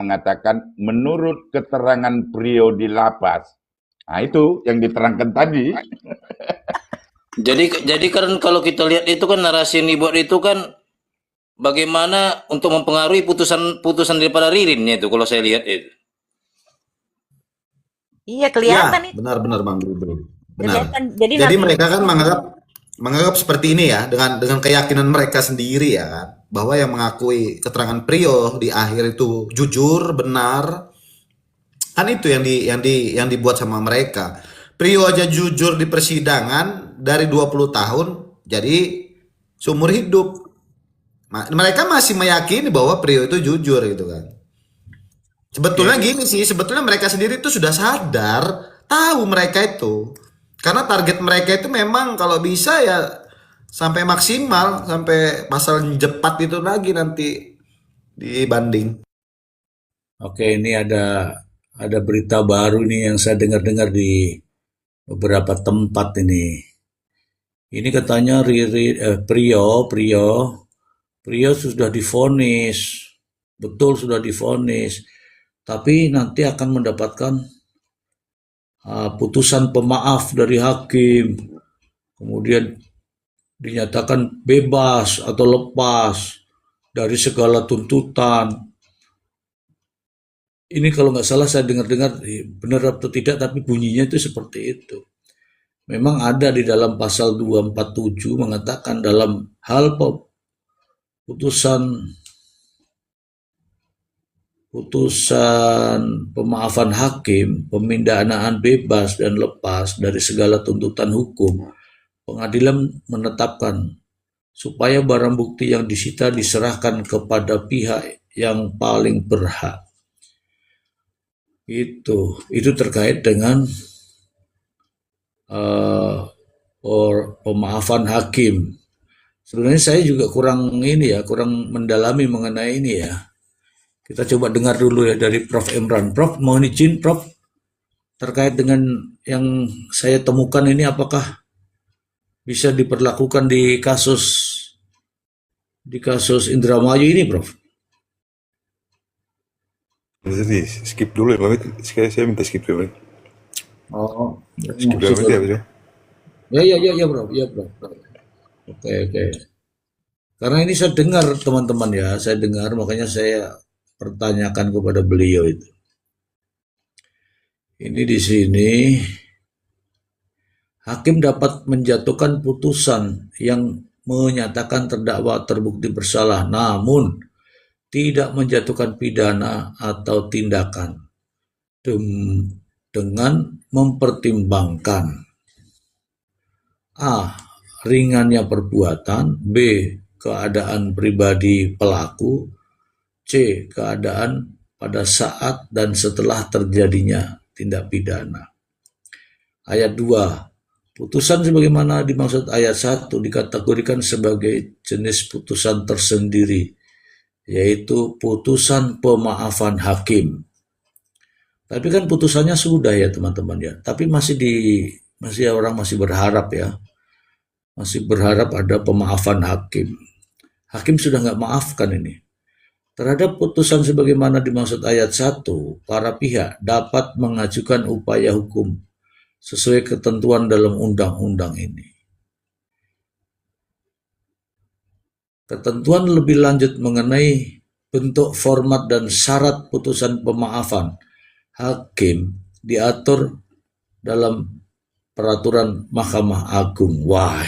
mengatakan menurut keterangan Prio di lapas. Nah, itu yang diterangkan tadi. Jadi kan kalau kita lihat itu kan narasi yang dibuat itu kan bagaimana untuk mempengaruhi putusan daripada Ririnnya itu kalau saya lihat itu. Iya, Ya, kelihatan itu. benar Bang Bro. Benar. Kelihatan. Jadi Jadi nanti mereka kan menganggap seperti ini ya, dengan keyakinan mereka sendiri ya kan, bahwa yang mengakui keterangan Prio di akhir itu jujur, benar. Kan itu yang dibuat sama mereka. Prio aja jujur di persidangan dari 20 tahun jadi seumur hidup. Mereka masih meyakini bahwa Prio itu jujur gitu kan. Sebetulnya gini sih, sebetulnya mereka sendiri itu sudah sadar, tahu mereka itu. Karena target mereka itu memang kalau bisa ya sampai maksimal, sampai pasal jepat itu lagi nanti dibanding. Oke, ini ada berita baru nih yang saya dengar-dengar di beberapa tempat ini. Ini katanya Prio sudah divonis, betul sudah divonis, tapi nanti akan mendapatkan putusan pemaaf dari hakim, kemudian dinyatakan bebas atau lepas dari segala tuntutan. Ini kalau nggak salah saya dengar-dengar benar atau tidak, tapi bunyinya itu seperti itu. Memang ada di dalam pasal 247 mengatakan dalam hal putusan pemaafan hakim, pemindahan bebas dan lepas dari segala tuntutan hukum, pengadilan menetapkan supaya barang bukti yang disita diserahkan kepada pihak yang paling berhak. Itu terkait dengan pemaafan hakim. Sebenarnya saya juga kurang mendalami mengenai ini ya. Kita coba dengar dulu ya dari Prof. Imran. Prof, mohon izin Prof, terkait dengan yang saya temukan ini apakah bisa diperlakukan di kasus Indramayu ini, Prof? Jadi skip dulu ya, Pak. Sekali saya minta skip dulu. Oh, Skip dulu ya. Ya, Bro. Ya, Bro. Oke. Karena ini saya dengar teman-teman ya, makanya saya pertanyakan kepada beliau itu. Ini di sini hakim dapat menjatuhkan putusan yang menyatakan terdakwa terbukti bersalah, namun tidak menjatuhkan pidana atau tindakan dengan mempertimbangkan A. ringannya perbuatan, B. keadaan pribadi pelaku, C. keadaan pada saat dan setelah terjadinya tindak pidana. Ayat 2. Putusan sebagaimana dimaksud ayat 1 dikategorikan sebagai jenis putusan tersendiri, yaitu putusan pemaafan hakim. Tapi kan putusannya sudah ya teman-teman ya, tapi orang masih berharap ya, masih berharap ada pemaafan hakim. Hakim sudah nggak maafkan ini. Terhadap putusan sebagaimana dimaksud ayat 1, para pihak dapat mengajukan upaya hukum sesuai ketentuan dalam undang-undang ini. Ketentuan lebih lanjut mengenai bentuk, format, dan syarat putusan pemaafan hakim diatur dalam peraturan Mahkamah Agung. Wah,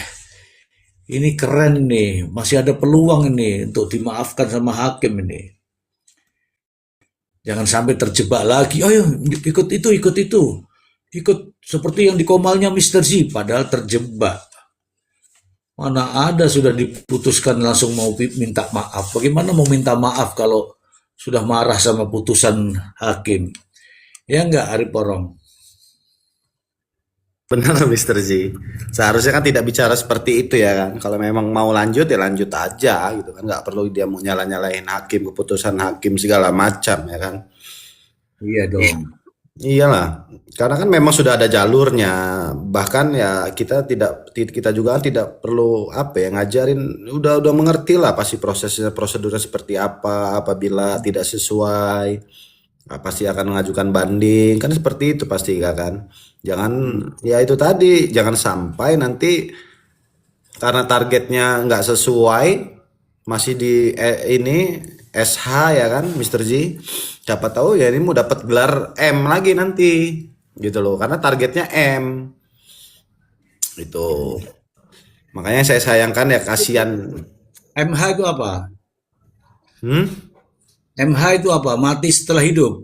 ini keren nih, masih ada peluang ini untuk dimaafkan sama hakim ini. Jangan sampai terjebak lagi, ayo ikut itu. Ikut seperti yang di Komalnya Mr. Z, padahal terjebak. Mana ada sudah diputuskan langsung mau minta maaf. Bagaimana mau minta maaf kalau sudah marah sama putusan hakim? Ya enggak, Arif Porong? Benar Mr. Z. Seharusnya kan tidak bicara seperti itu ya kan. Kalau memang mau lanjut ya lanjut aja gitu kan. Nggak perlu dia mau nyalahin hakim, keputusan hakim segala macam ya kan. Iya dong. Iyalah, karena kan memang sudah ada jalurnya. Bahkan ya kita juga kan tidak perlu apa ya ngajarin, udah mengerti lah pasti prosesnya, prosedurnya seperti apa. Apabila tidak sesuai, pasti akan mengajukan banding. Kan seperti itu pasti kan. Jangan ya itu tadi, jangan sampai nanti karena targetnya nggak sesuai masih di ini SH ya kan Mister J, siapa tahu ya ini mau dapat gelar M lagi nanti gitu loh, karena targetnya M itu. Makanya saya sayangkan ya, kasihan. MH itu apa? hmm? MH itu apa? Mati setelah hidup.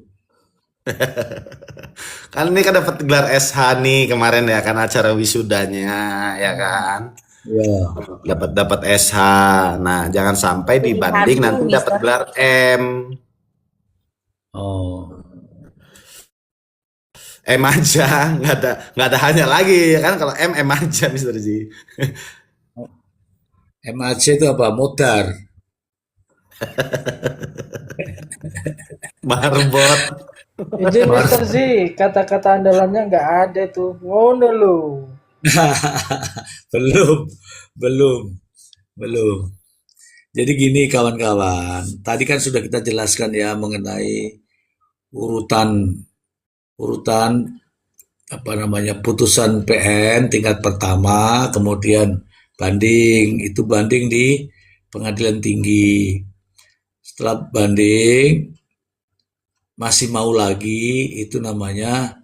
Kan ini kan dapat gelar SH nih kemarin ya kan, acara wisudanya ya kan, Ya. dapat dapat SH. Nah jangan sampai Jadi dibanding hantu, nanti dapat Mister. gelar M. Oh. M aja, nggak ada hanya lagi ya kan, kalau M aja Mister J. MAC itu apa? Modar. Marbot. Izin Mister Z, kata-kata andalannya nggak ada tuh. Ngono lo. Belum, belum, belum. Jadi gini kawan-kawan, tadi kan sudah kita jelaskan ya mengenai urutan urutan apa namanya putusan PN tingkat pertama, kemudian banding, itu banding di pengadilan tinggi. Setelah banding masih mau lagi, itu namanya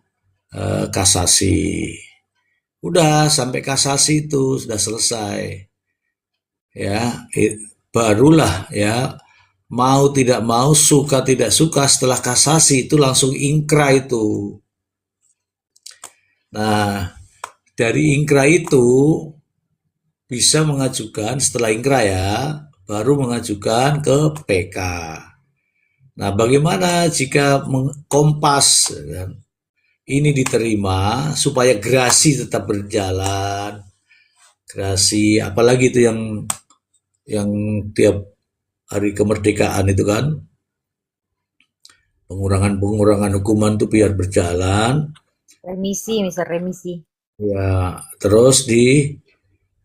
kasasi. Udah sampai kasasi itu sudah selesai. Ya, barulah ya mau tidak mau, suka tidak suka, setelah kasasi itu langsung ingkra itu. Nah, dari ingkra itu bisa mengajukan, setelah ingkra ya, baru mengajukan ke PK. Nah, bagaimana jika Kompas ya, ini diterima supaya gerasi tetap berjalan, gerasi apalagi itu yang tiap hari kemerdekaan itu kan, pengurangan hukuman itu biar berjalan Remisi, Mister, remisi. ya, terus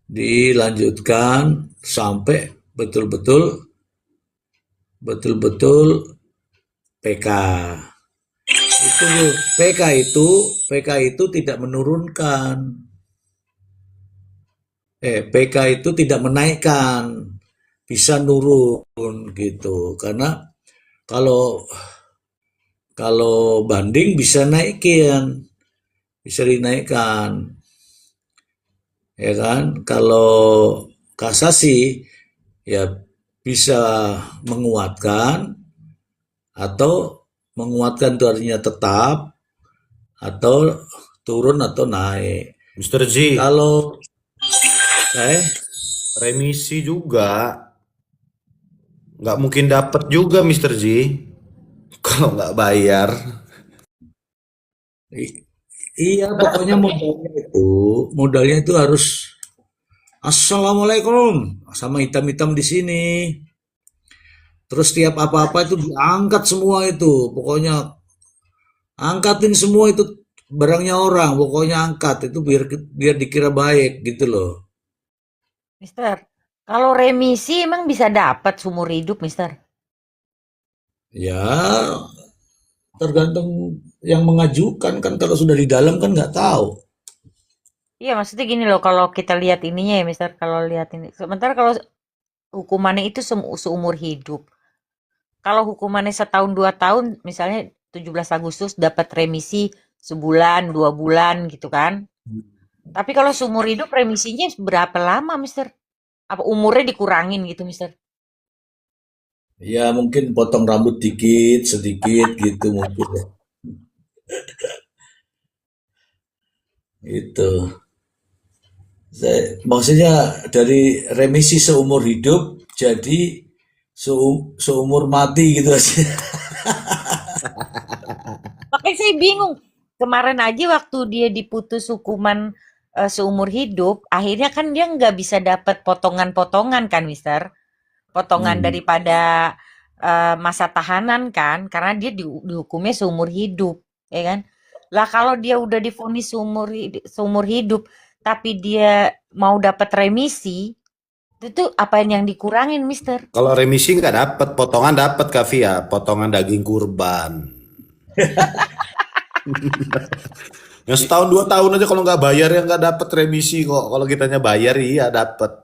dilanjutkan sampai betul-betul PK. Itu PK itu tidak menurunkan, PK itu tidak menaikkan, bisa nurun gitu. Karena kalau kalau banding bisa naikin, bisa dinaikkan, ya kan? Kalau kasasi ya bisa menguatkan, atau menguatkan itu artinya tetap, atau turun atau naik. Mister J, Kalau remisi juga nggak mungkin dapat juga Mister J kalau nggak bayar. iya, pokoknya modalnya itu harus Assalamualaikum sama hitam-hitam di sini. Terus tiap apa-apa itu diangkat semua itu. Pokoknya angkatin semua itu barangnya orang. Pokoknya angkat itu biar dikira baik gitu loh. Mister, kalau remisi emang bisa dapat seumur hidup, Mister? Ya, tergantung yang mengajukan kan, kalau sudah di dalam kan nggak tahu. Iya, maksudnya gini loh, kalau kita lihat ininya ya, Mister, kalau lihat ini. Sementara kalau hukumannya itu seumur hidup. Kalau hukumannya setahun 2 tahun, misalnya 17 Agustus dapat remisi sebulan, 2 bulan gitu kan. Tapi kalau seumur hidup remisinya berapa lama, Mister? Apa umurnya dikurangin gitu, Mister? Ya mungkin potong rambut dikit, sedikit gitu mungkin. Itu. Maksudnya dari remisi seumur hidup jadi seumur mati gitu aja. Makanya saya bingung. Kemarin aja waktu dia diputus hukuman seumur hidup, akhirnya kan dia nggak bisa dapat potongan-potongan kan, Mister? Potongan daripada masa tahanan kan, karena dia dihukumnya seumur hidup. ya kan? Lah kalau dia udah divonis seumur hidup, tapi dia mau dapat remisi, itu apa yang dikurangin, Mister? Kalau remisi nggak dapat, potongan dapat Kak Via, potongan daging kurban. Yang setahun 2 tahun aja kalau nggak bayar ya nggak dapat remisi kok. Kalau kitanya bayar iya dapat.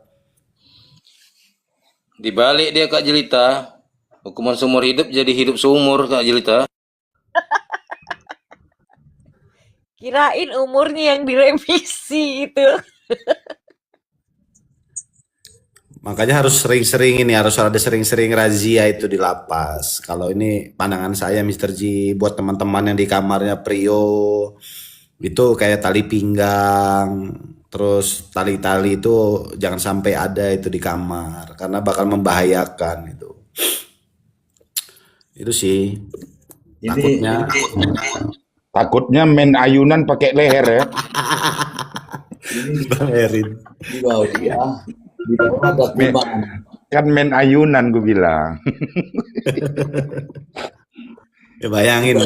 Dibalik dia Kak Jelita. Hukuman seumur hidup jadi hidup seumur Kak Jelita. Kirain umurnya yang diremisi itu. Makanya harus sering-sering ini, harus ada sering-sering razia itu di lapas. Kalau ini pandangan saya Mr. G buat teman-teman yang di kamarnya Prio itu kayak tali pinggang, terus tali-tali itu jangan sampai ada itu di kamar karena bakal membahayakan itu. Itu sih takutnya. Takutnya main ayunan pakai leher ya. Bang Erin. Di bawah dia, di bawah ada kuman. Kan main ayunan gue bilang. Ya bayangin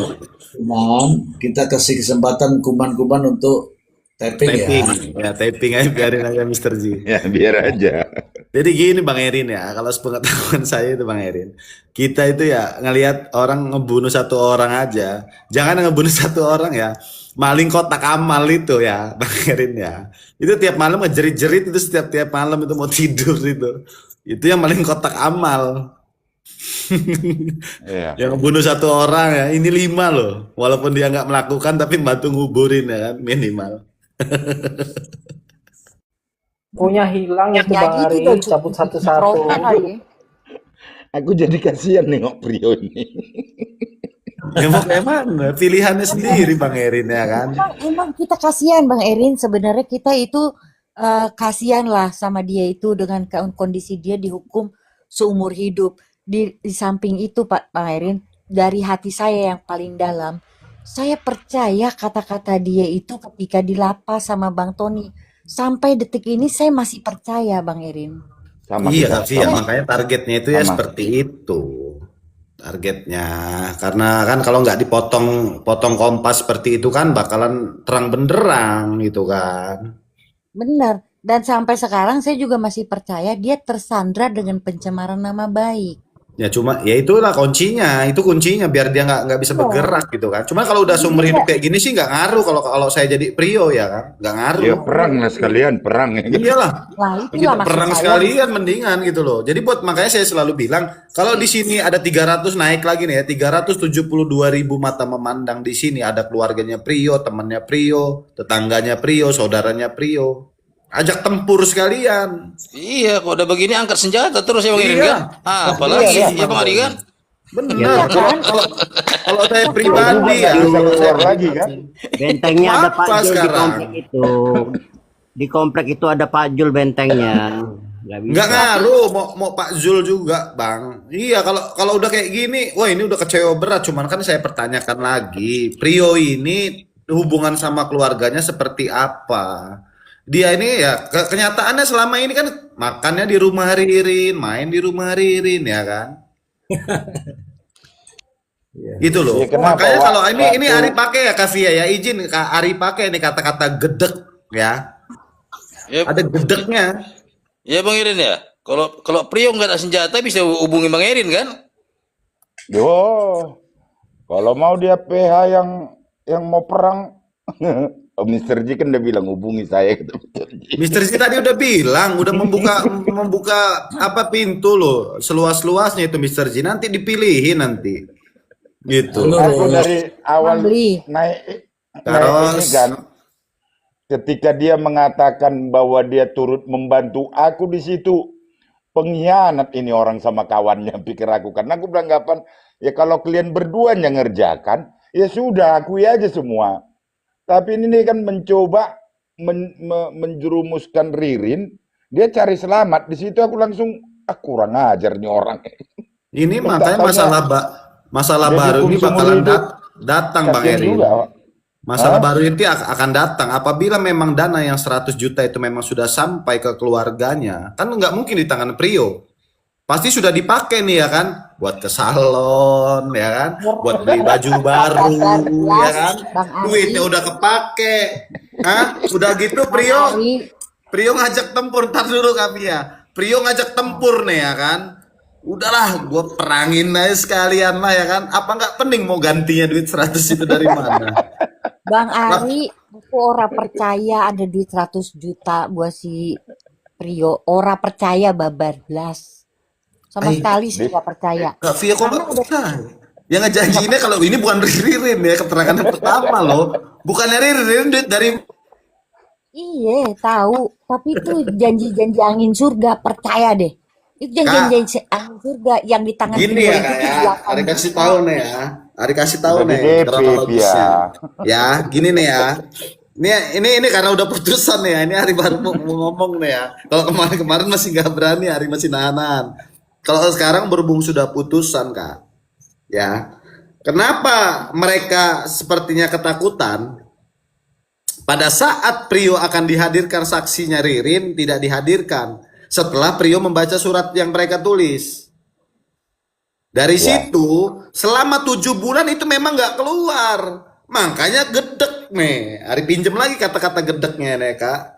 Kuman, kita kasih kesempatan kuman-kuman untuk tapping ya. taping, ya taping aja biarin aja Mr. G. Ya biar aja. Jadi gini Bang Erin ya, kalau sepengetahuan saya itu Bang Erin, kita itu ya ngelihat orang ngebunuh satu orang aja, jangan ngebunuh satu orang ya, maling kotak amal itu ya Bang Erin ya, itu tiap malam ngejerit-jerit itu setiap malam itu mau tidur itu yang maling kotak amal. Iya. Yang ngebunuh satu orang ya, ini 5 loh, walaupun dia nggak melakukan tapi bantu nguburin ya kan minimal. Punya hilang Yang itu Bang jadi Ari, itu udah cabut satu-satu. Rokan kali ya. Aku jadi kasihan nengok Prio ini. Ya mau kayak mana? Pilihannya sendiri Bang Erin ya kan. Emang kita kasihan Bang Erin, sebenarnya kita itu kasihan lah sama dia itu dengan kondisi dia dihukum seumur hidup. Di samping itu Pak Bang Erin, dari hati saya yang paling dalam, saya percaya kata-kata dia itu ketika di lapas sama Bang Tony. Sampai detik ini saya masih percaya Bang Erin. Sama Iya kita, Kak Via, sama. makanya targetnya itu ya Sama. seperti itu. Targetnya, karena kan kalau nggak potong kompas seperti itu kan bakalan terang benderang gitu kan. Benar. Dan sampai sekarang saya juga masih percaya dia tersandra dengan pencemaran nama baik. Ya cuma ya itulah kuncinya, itu kuncinya biar dia nggak bisa Iya. bergerak gitu kan. Cuma kalau udah seumur hidup kayak gini sih nggak ngaruh kalau saya jadi Prio ya kan, nggak ngaruh. Ya perang lah sekalian, perang ya. Iyalah. Nah, Kita itulah maksud perang saya. sekalian mendingan gitu loh. Jadi makanya saya selalu bilang kalau di sini ada 300 naik lagi nih ya, 372.000 mata memandang di sini, ada keluarganya Prio, temannya Prio, tetangganya Prio, saudaranya Prio. Ajak tempur sekalian. Iya, kok udah begini angkat senjata terus ya Bang Erin Iya. kan? Apalagi Iya, ya Bang Adi kan? Benar. Iya kan? Kalau saya pribadi ya, Nggak bisa kalau saya keluar lagi kan. Bentengnya ada Pak Apa Jul di sekarang? komplek itu. Di komplek itu ada Pak Jul bentengnya. Nggak bisa. nggak ngaruh mau Pak Zul juga Bang. Iya kalau udah kayak gini, wah ini udah kecewa berat. Cuman kan saya pertanyakan lagi, Prio ini hubungan sama keluarganya seperti apa? Dia ini ya kenyataannya selama ini kan makannya di rumah Ririn, main di rumah Ririn ya kan. Gitu loh. Ya, kenapa, Makanya Wak? kalau ini Waktu- Ari pakai ya Kavia ya, izin Kak Ari pakai ini kata-kata gedek ya. Ya, Ada gedeknya. ya Bang Erin ya. Kalau Prio nggak ada senjata bisa hubungi Bang Erin kan? Yo, kalau mau dia PH yang mau perang, oh, Mr. J kan udah bilang hubungi saya gitu. Mr. Z tadi udah bilang, udah membuka apa pintu loh, seluas-luasnya itu Mr. Z. Nanti dipilihin nanti, gitu. Halo. Aku dari awal Beli. naik ini Terus kan, ketika dia mengatakan bahwa dia turut membantu aku di situ, pengkhianat ini orang sama kawannya, pikir aku. Karena aku beranggapan, ya kalau kalian berdua yang ngerjakan, ya sudah akui aja semua. Tapi ini kan mencoba menjerumuskan Ririn, dia cari selamat. Di situ aku langsung, kurang ajar nih orang. ini Tak makanya taunya masalah dia baru dihukum ini seumur bakalan hidup. datang Bang Kasian Erin. juga. Masalah Hah? baru ini akan datang apabila memang dana yang 100 juta itu memang sudah sampai ke keluarganya. Kan nggak mungkin di tangan Prio. pasti sudah dipakai nih ya kan, buat ke salon ya kan, buat beli baju baru ya kan, Bang duitnya Ari, udah kepake. Hah? Udah gitu Bang Prio, Ari, Prio ngajak tempur, ntar dulu kami ya. Prio ngajak tempur nih ya kan. Udahlah, gue perangin aja sekalian lah ya kan. Apa nggak pening mau gantinya duit 100 itu dari mana? Bang Lah, Ari, aku ora percaya ada duit 100 juta buat si Prio. Ora percaya babar blas. Sama ay, sekali saya Di, nggak percaya. Kak Via kok Karena nggak udah percaya? Yang ngejanjiinnya kalau ini bukan Ririn ya, keterangan yang pertama loh. Bukannya Ririn duit dari iya tahu, tapi itu janji-janji angin surga, percaya deh. Itu Kak. janji-janji angin surga yang di tangan Gini Prio ya itu kak tuh ya, 8 Ari kasih juta. tahu nih ya, Ari kasih tahu udah di nih DP, Pia. kronologisnya. Ya, gini nih ya. Ini karena udah putusan nih ya. Ini Ari baru mau ngomong nih ya. Kalau kemarin-kemarin masih nggak berani, Ari masih nahanan. Kalau sekarang berhubung sudah putusan kak, ya. Kenapa mereka sepertinya ketakutan? Pada saat Prio akan dihadirkan saksinya Ririn tidak dihadirkan. Setelah Prio membaca surat yang mereka tulis. Dari Ya. situ selama 7 bulan itu memang nggak keluar. Makanya gedek nih. Ari pinjem lagi kata-kata gedeknya nih kak.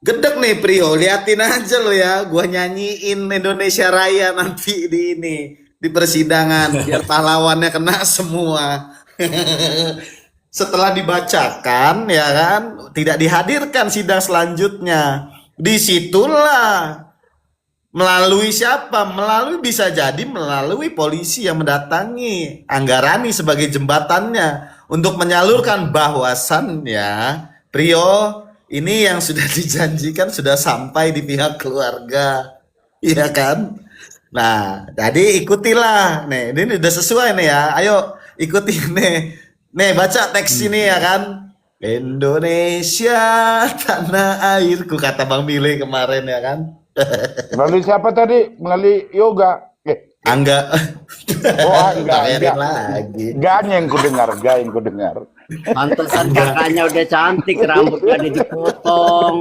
Gedek nih Prio, liatin aja lo ya. Gua nyanyiin Indonesia Raya nanti di persidangan biar pahlawannya kena semua. Setelah dibacakan ya kan, tidak dihadirkan sidang selanjutnya. Disitulah melalui siapa? Bisa jadi melalui polisi yang mendatangi Anggarani sebagai jembatannya untuk menyalurkan bahwasannya Prio ini yang sudah dijanjikan sudah sampai di pihak keluarga, iya kan? Nah, jadi ikutilah. Nih, ini udah sesuai nih ya. Ayo ikuti nih. Nih, baca teks ini ya kan. Indonesia tanah airku kata Bang Mile kemarin ya kan. Melalui siapa tadi? Melalui yoga. Angga. Oh, enggak. Bayarin lagi. Enggak yang ku dengar, enggak yang ku dengar. Pantesan kakaknya udah cantik, rambutnya udah dipotong.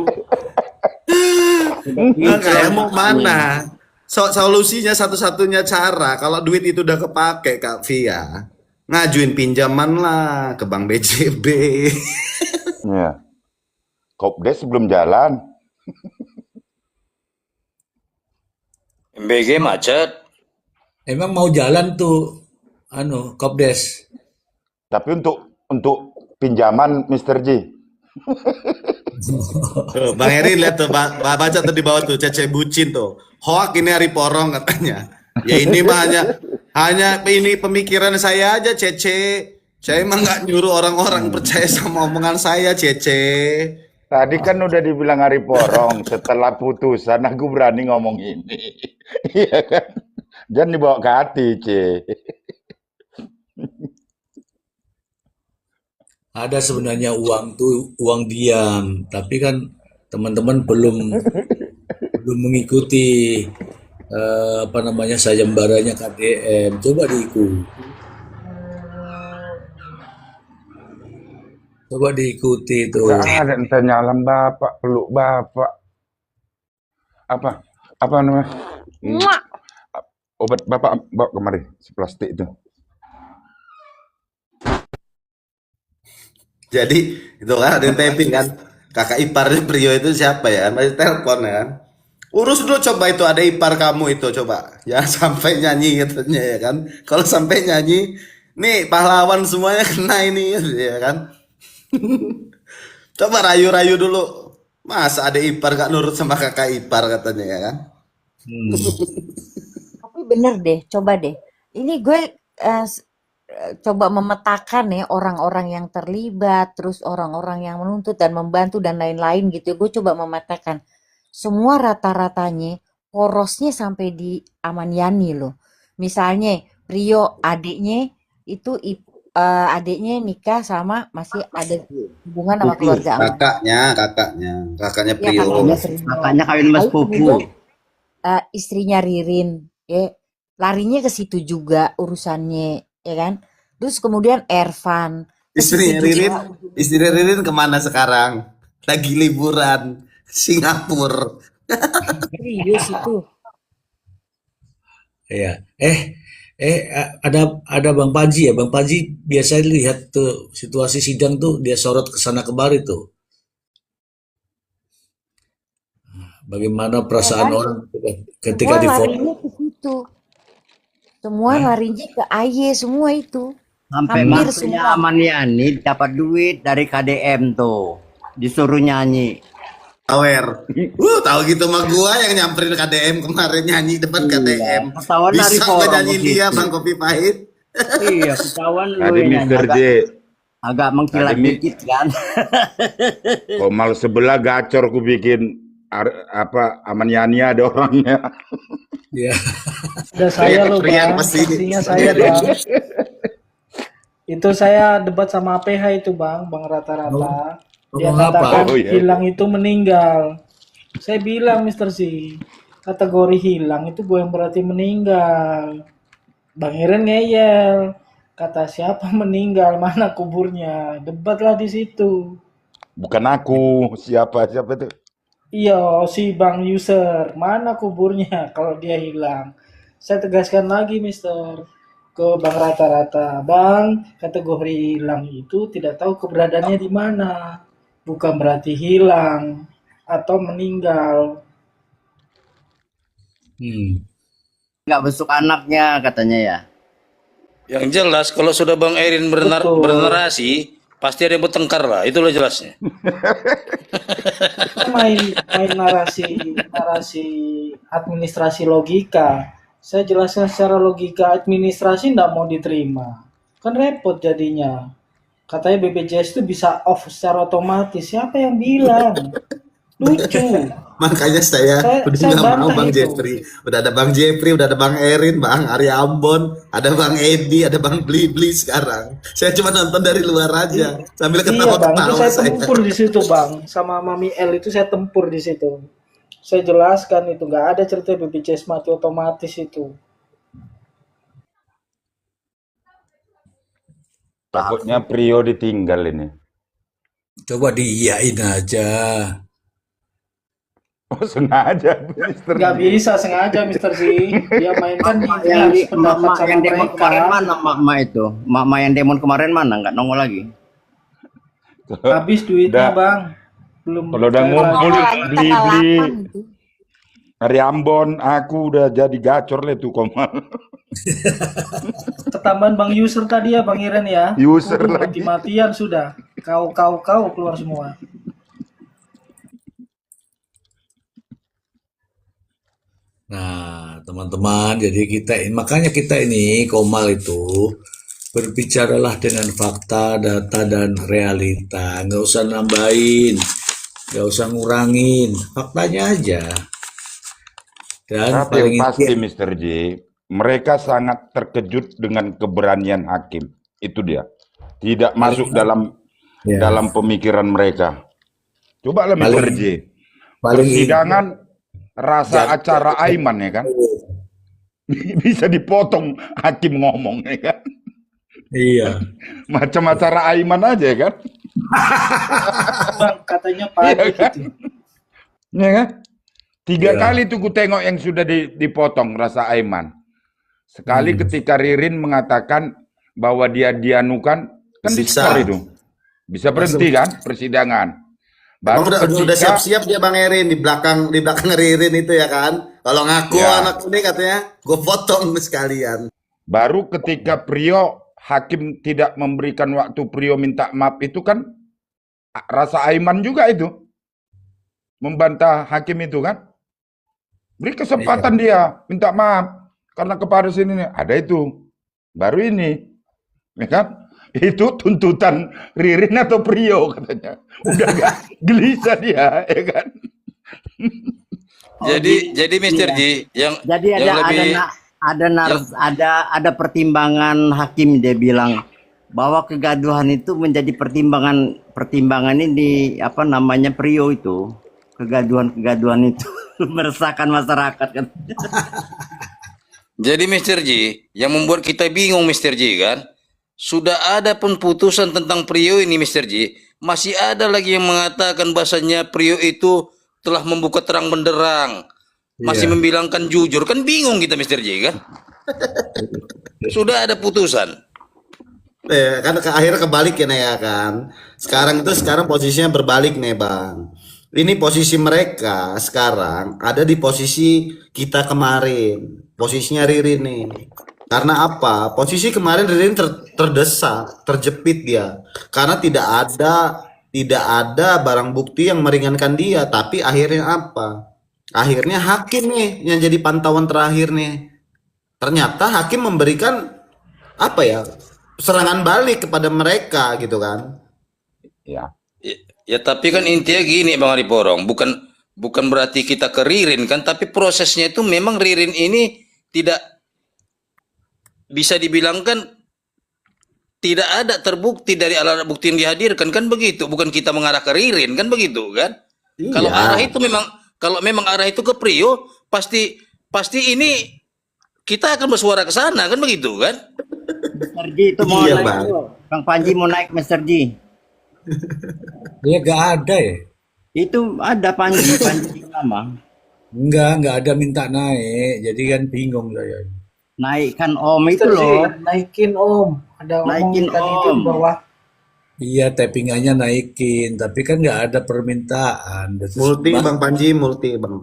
Udah Enggak, kinclong kayak mau kakaknya. mana? Solusinya satu-satunya cara kalau duit itu udah kepake Kak Via, ngajuin pinjaman lah ke Bank BJB. Ya. Kopdes belum jalan. MBG macet. Emang mau jalan tuh, Kopdes. Tapi untuk pinjaman Mr. J. Tuh, Bang Heri lihat tuh, baca tuh di bawah tuh, Cece bucin tuh. Hoak ini hari porong katanya. Ya ini mah hanya ini pemikiran saya aja, Cece. Saya emang nggak nyuruh orang-orang percaya sama omongan saya, Cece. Tadi kan udah dibilang hari porong, setelah putusan aku berani ngomong ini. Iya kan? Jangan dibawa ke hati, C. Ada sebenarnya uang tuh uang diam, tapi kan teman-teman belum mengikuti sayembaranya KDM. Coba diikuti tuh. Gak ada entah nyalam bapak, peluk bapak. Apa namanya? Obat bapak bawa kemari, seplastik itu. Jadi itu kan ada yang tapping kan. Kakak iparnya Prio itu siapa ya? Masih telepon ya kan. Urus dulu coba itu ada ipar kamu itu coba. Ya sampai nyanyi katanya ya kan. Kalau sampai nyanyi, nih pahlawan semuanya kena ini ya kan. Coba rayu-rayu dulu. Masa ada ipar gak nurut sama kakak ipar katanya ya kan. Tapi bener deh, coba deh. Ini gue coba memetakan ya orang-orang yang terlibat, terus orang-orang yang menuntut dan membantu dan lain-lain gitu. Gue coba memetakan semua rata-ratanya porosnya sampai di Aman Yani loh. Misalnya Prio adiknya itu adiknya nikah sama masih ada hubungan sama keluarga Aman. Kakaknya Ya, Prio. kakaknya Prio. Kakaknya kawin mas Lalu pupu. kemudian istrinya Ririn, ya larinya ke situ juga urusannya, ya kan? Terus kemudian Ervan ke Istrinya situ Ririn, juga. istri Ririn kemana sekarang? Lagi liburan Singapura. Serius itu. Ya. Ada Bang Panji ya. Bang Panji biasanya lihat tuh situasi sidang tuh dia sorot ke sana kemari tuh. Bagaimana Ya perasaan kan? orang ketika Semua difoto. larinya ke situ. Semua Hah? larinya ke AY semua itu. Sampai Hampir mantunya semua. Amaniani dapat duit dari KDM tuh. Disuruh nyanyi. Awer. Tahu gitu mah gua yang nyamperin KDM kemarin nyanyi depan Iya, KDM. ketahuan dari Bisa forum nggak nyanyiin dia begitu. Bang Kopi Pahit? Iya, ketahuan lu Tadi yang nyanyi. Mr. J, Agak mengkilat tadi dikit kan. Komal sebelah gacor ku bikin Aman Yani ada orangnya. Ya. Ada saya loh Teriak bang, pasti. saksinya saya bang. Itu saya debat sama APH itu bang rata-rata. Dia Ngomong apa? katakan Oh, iya. hilang itu meninggal. Saya bilang Mr. C, kategori hilang itu bukan berarti meninggal. Bang Iren ngeyel, kata siapa meninggal, mana kuburnya, debatlah di situ. Bukan aku, siapa itu? Iya, si Bang User, mana kuburnya kalau dia hilang? Saya tegaskan lagi, Mister, ke Bang Rata-Rata. Bang, kategori hilang itu tidak tahu keberadaannya di mana. Bukan berarti hilang atau meninggal. Nggak besuk anaknya katanya ya. Yang jelas kalau sudah Bang Erin Betul. bernarasi, pasti ada yang bertengkar lah. Itulah jelasnya. main narasi administrasi logika. Saya jelaskan secara logika administrasi tidak mau diterima. Kan repot jadinya. Katanya BPJS itu bisa off secara otomatis. Siapa yang bilang? Lucu. Makanya saya udah Saya nggak mau bantah Bang itu. Jeffrey. Udah ada Bang Jeffrey, udah ada Bang Erin, Bang Arya Ambon, ada Bang Edi, ada Bang Bli sekarang. Saya cuma nonton dari luar aja sambil Iya bang, itu ketawa-ketawa saya saya. tempur di situ bang, sama Mami L itu saya tempur di situ. Saya jelaskan itu nggak ada cerita BPJS mati otomatis itu. Takutnya Prio ditinggal ini. Coba diiyain aja. Oh, sengaja, Mister. Nggak bisa sengaja Mister Z. Dia mainkan Yang harus pendapat mak sama yang demon mereka. kemarin mana mak itu? Mak yang demon kemarin mana? Nggak nongol lagi. Habis duitnya Udah. bang. Belum. Kalau udah cair ngumpul lagi. beli itu. dari Ambon, aku udah jadi gacor lah tuh Komal. Ketambahan Bang User tadi ya Bang Iren ya. User Udah, lagi. mati-matian sudah. Kau keluar semua. Nah, teman-teman, jadi makanya kita ini Komal itu berbicaralah dengan fakta, data, dan realita. Nggak usah nambahin, nggak usah ngurangin, faktanya aja. Dan Tapi paling yang pasti inti, Mr. J, mereka sangat terkejut dengan keberanian hakim. Itu dia. Tidak masuk dalam ya, dalam pemikiran mereka. Cobalah Mr. paling J. paling Persidangan rasa Jangan- acara Aiman ya kan? Bisa dipotong hakim ngomong ya kan? iya, Macam acara Aiman aja ya kan? Bang katanya Iya pagi kan? gitu. Iya kan? 3 Iya. kali tuh ku tengok yang sudah dipotong rasa Aiman. Sekali ketika Ririn mengatakan bahwa dia dianukan, kan Bisa. diskor itu. Bisa berhenti kan persidangan. Bang Baru udah ketika siap-siap dia Bang Erin di belakang Ririn itu ya kan. Kalau ngaku Ya. anak ini katanya gue potong sekalian. baru ketika Prio hakim tidak memberikan waktu Prio minta maaf itu kan rasa Aiman juga itu. Membantah hakim itu kan. Beri kesempatan dia minta maaf karena kepada sini nih. Ada itu. Baru ini. Ya kan? Itu tuntutan Ririn atau Prio katanya. Udah gak gelisah dia, ya kan? Jadi Mr. J, yang Jadi yang lebih ada pertimbangan hakim dia bilang bahwa kegaduhan itu menjadi pertimbangan ini apa namanya Prio itu kegaduhan itu meresahkan masyarakat kan. Jadi Mr. J, yang membuat kita bingung Mr. J kan, sudah ada pun putusan tentang Prio ini Mr. J, masih ada lagi yang mengatakan bahasanya Prio itu telah membuka terang benderang masih Iya. membilangkan jujur, kan bingung kita Mr. J kan? Sudah ada putusan. Kan akhirnya kebalik ya, Nek, ya kan. Sekarang posisinya berbalik nih, Bang. Ini posisi mereka sekarang ada di posisi kita kemarin. Posisinya Ririn nih. Karena apa? Posisi kemarin Ririn terdesak, terjepit dia. Karena tidak ada barang bukti yang meringankan dia, tapi akhirnya apa? Akhirnya hakim nih yang jadi pantauan terakhir nih. Ternyata hakim memberikan apa ya? Serangan balik kepada mereka gitu kan. Ya. Ya tapi kan intinya gini Bang Ariporong, bukan berarti kita ke Ririn kan, tapi prosesnya itu memang Ririn ini tidak bisa dibilangkan tidak ada terbukti dari alat bukti yang dihadirkan kan begitu, bukan kita mengarah ke Ririn kan begitu kan? Kalau arah Iya. itu kalau memang arah itu ke Prio, pasti ini kita akan bersuara ke sana kan begitu kan? Mr. G itu mau Iya, naik Bang. tuh. Bang Panji mau naik Mr. G. Dia gak ada ya? Itu ada Panji lama. Enggak ada minta naik. Jadi kan bingung saya. Naikkan Om itu Mr. J, loh. naikin Om. Ada Naikin, omongan tadi itu Om. di bawah. Iya, tappingannya naikin. Tapi kan nggak ada permintaan. Multi Bang Panji, multi Bang.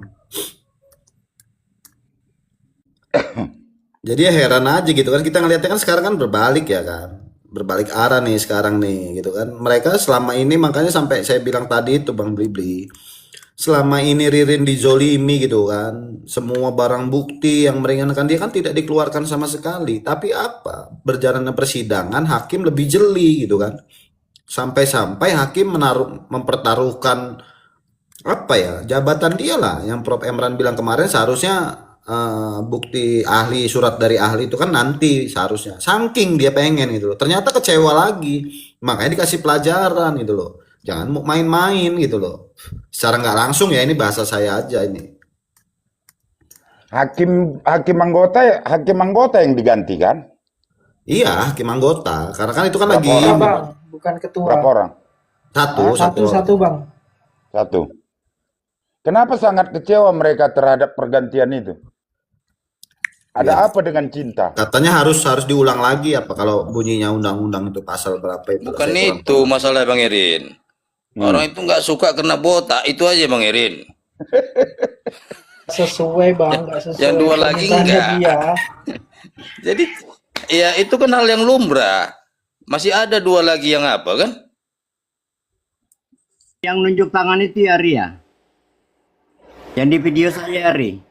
Jadi ya heran aja gitu kan, kita ngeliatnya kan sekarang kan berbalik ya kan, berbalik arah nih sekarang nih gitu kan. Mereka selama ini makanya sampai saya bilang tadi itu Bang Blibli, selama ini Ririn dizolimi gitu kan, semua barang bukti yang meringankan dia kan tidak dikeluarkan sama sekali. Tapi apa, berjalannya persidangan hakim lebih jeli gitu kan, sampai-sampai hakim mempertaruhkan apa ya, jabatan dia lah, yang Prof Emran bilang kemarin seharusnya bukti ahli, surat dari ahli itu kan nanti seharusnya, saking dia pengen gitu loh, ternyata kecewa lagi, makanya dikasih pelajaran gitu loh, jangan mau main-main gitu loh, secara nggak langsung ya, ini bahasa saya aja ini. Hakim anggota yang diganti kan? Iya, hakim anggota, karena kan itu kan Berapa lagi orang? Bang, bukan ketua. Berapa orang? Satu Bang. Satu. Kenapa sangat kecewa mereka terhadap pergantian itu? Ada apa dengan cinta? Katanya harus diulang lagi apa kalau bunyinya undang-undang itu pasal berapa itu? Bukan Saya kurang itu masalah Bang Erin. Orang itu nggak suka kena botak, itu aja Bang Erin. Sesuai Bang, nggak sesuai. Yang dua lagi komentarnya enggak. dia. Jadi ya itu kan hal yang lumrah. Masih ada dua lagi yang apa kan? Yang nunjuk tangan itu ya Ria. Yang di video saya Ri.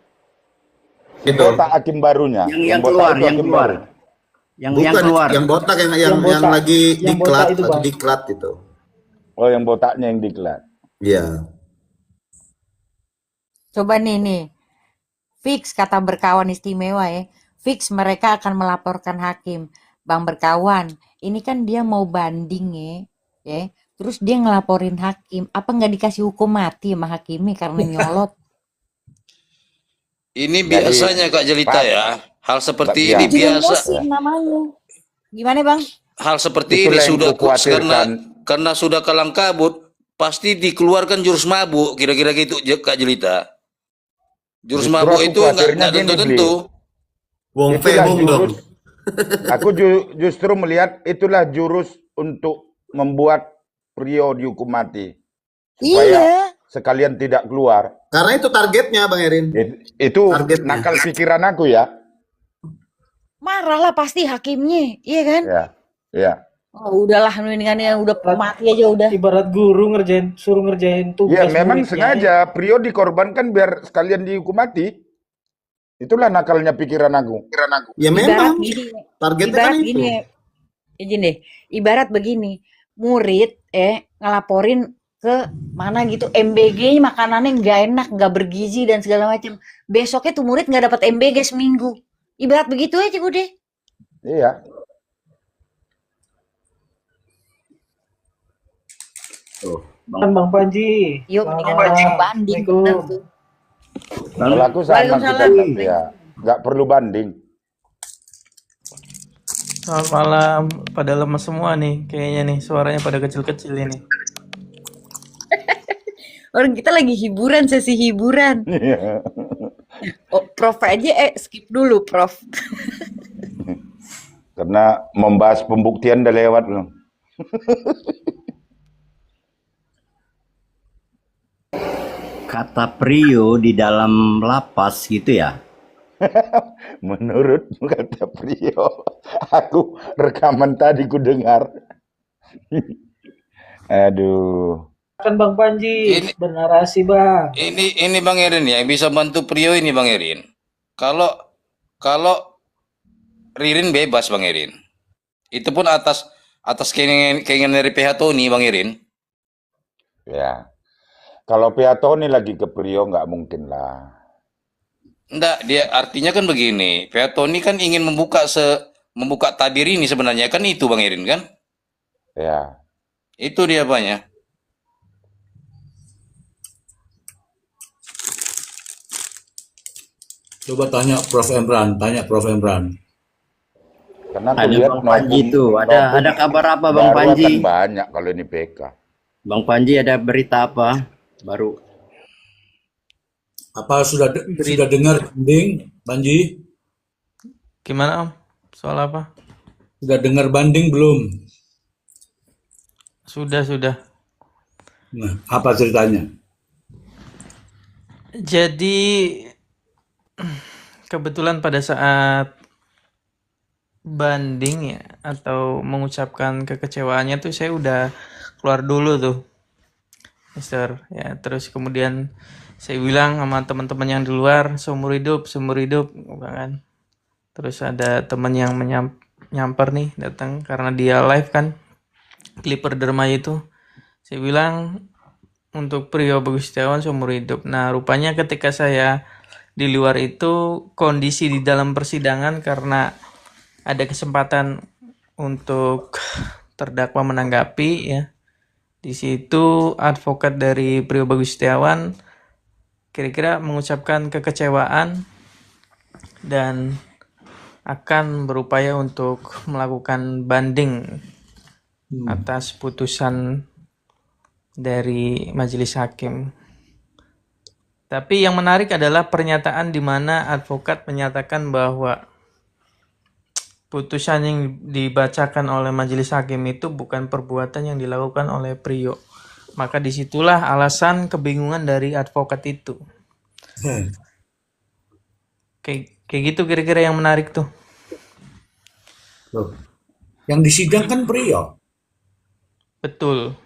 Gitu. Botak hakim barunya. Yang botak keluar, itu yang hakim keluar. baru. Yang Bukan keluar. yang botak yang botak. lagi Yang diklat botak itu, atau Bang. diklat itu. Oh, yang botaknya yang diklat. Iya. Coba nih. Fix kata berkawan istimewa ya. Fix mereka akan melaporkan hakim. Bang berkawan, ini kan dia mau banding ya. Terus dia ngelaporin hakim. Apa nggak dikasih hukum mati sama hakimnya karena nyolot? Ini biasanya Kak Jelita Pak, ya. Hal seperti Mbak ini Dian. biasa. Emosi namanya. Gimana Bang? Hal seperti Itulah ini yang sudah kukhawatirkan. karena sudah kalang kabut, pasti dikeluarkan jurus mabuk, kira-kira gitu Kak Jelita. Jurus Justru mabuk aku itu khawatirnya nggak gini, tentu-tentu. Wong Itulah Fehung dong. jurus. Aku justru melihat itulah jurus untuk membuat Prio dihukum mati. Supaya Iya. sekalian tidak keluar. Karena itu targetnya Bang Erin. Itu Targetnya. nakal pikiran aku ya. Marah lah pasti hakimnya, iya kan? Ya. Oh udahlah, mendingan yang udah mati aja udah. Ibarat guru suruh ngerjain tugas. Ya, memang muridnya. sengaja Prio dikorbankan biar sekalian dihukum mati. Itulah nakalnya pikiran aku. Ya Ibarat memang gini, targetnya kan ibarat itu. gini, izin deh. Ibarat begini, murid ngelaporin ke mana gitu, MBG makanannya nggak enak, nggak bergizi dan segala macam. Besoknya tuh murid nggak dapat MBG seminggu. Ibarat begitu aja gue deh. Iya. Kan Bang Panji. Yuk, Bang mendingan Panji. kita banding bener tuh. Kalau aku sama kita Waalaikumsalam. ya, nggak perlu banding. Selamat malam, pada lemes semua nih, kayaknya nih suaranya pada kecil-kecil ini. Orang kita lagi hiburan, sesi hiburan. Oh, Prof aja skip dulu, Prof. Karena membahas pembuktian udah lewat loh. Kata Prio di dalam lapas gitu ya. Menurut kata Prio, aku rekaman tadi ku dengar. Aduh. Kan Bang Panji Ini bernarasi Bang. ini Bang Erin ya, yang bisa bantu Prio ini Bang Erin. Kalau kalau Ririn bebas Bang Erin. Itu pun atas keinginan dari pihak Tony Bang Erin. Ya. Kalau pihak Tony lagi ke Prio nggak mungkin lah. Enggak, dia artinya kan begini. Pihak Tony kan ingin membuka tabir ini sebenarnya kan itu Bang Erin kan? Ya. Itu dia apanya. Coba tanya Prof. Emran, Karena aku Ada lihat Bang Panji novum tuh. Ada kabar apa Bang baru akan Panji? banyak kalau ini PK. Bang Panji ada berita apa baru? Apa sudah dengar banding, Panji? Gimana Om? Soal apa? Sudah dengar banding belum? Sudah. Nah, apa ceritanya? Jadi kebetulan pada saat banding ya atau mengucapkan kekecewaannya tuh saya udah keluar dulu tuh, Mister. Ya, terus kemudian saya bilang sama teman-teman yang di luar seumur hidup, kan. Terus ada teman yang nyamper nih datang karena dia live kan, Clipper Dermaya itu. Saya bilang untuk Prio Bagus Setiawan seumur hidup. Nah, rupanya ketika saya di luar itu kondisi di dalam persidangan karena ada kesempatan untuk terdakwa menanggapi ya. Di situ advokat dari Prio Bagus Setiawan kira-kira mengucapkan kekecewaan dan akan berupaya untuk melakukan banding atas putusan dari majelis hakim. Tapi yang menarik adalah pernyataan di mana advokat menyatakan bahwa putusan yang dibacakan oleh majelis hakim itu bukan perbuatan yang dilakukan oleh Prio. Maka disitulah alasan kebingungan dari advokat itu. Kayak gitu kira-kira yang menarik tuh. Loh, yang disidangkan Prio. Betul.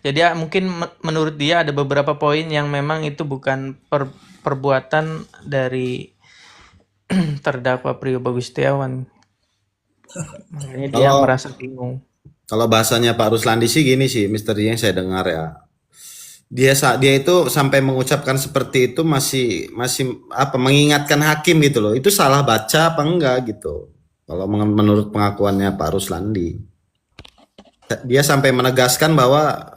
Jadi mungkin menurut dia ada beberapa poin yang memang itu bukan perbuatan dari terdakwa Prio Bagus Setiawan. Makanya dia merasa bingung. Kalau bahasanya Pak Ruslandi sih gini sih, Misteri yang saya dengar ya. Dia itu sampai mengucapkan seperti itu masih apa mengingatkan hakim gitu loh. Itu salah baca apa enggak gitu. Kalau menurut pengakuannya Pak Ruslandi. Dia sampai menegaskan bahwa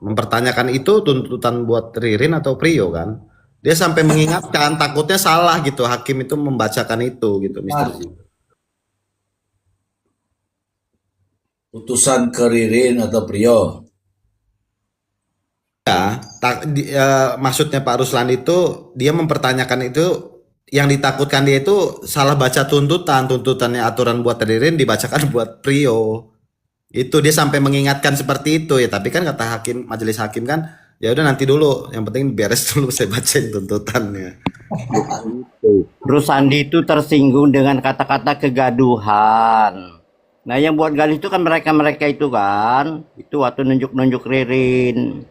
mempertanyakan itu tuntutan buat Ririn atau Prio kan. Dia sampai mengingatkan takutnya salah gitu hakim itu membacakan itu gitu Misteri. Putusan ke Ririn atau Prio. Ya, maksudnya Pak Ruslan itu dia mempertanyakan itu yang ditakutkan dia itu salah baca tuntutannya aturan buat Ririn dibacakan buat Prio. Itu dia sampai mengingatkan seperti itu ya, tapi kan kata majelis hakim kan ya udah nanti dulu, yang penting beres dulu saya bacain tuntutannya. Terus Andi itu tersinggung dengan kata-kata kegaduhan. Nah, yang buat gaduh itu kan mereka itu kan, itu waktu nunjuk Ririn.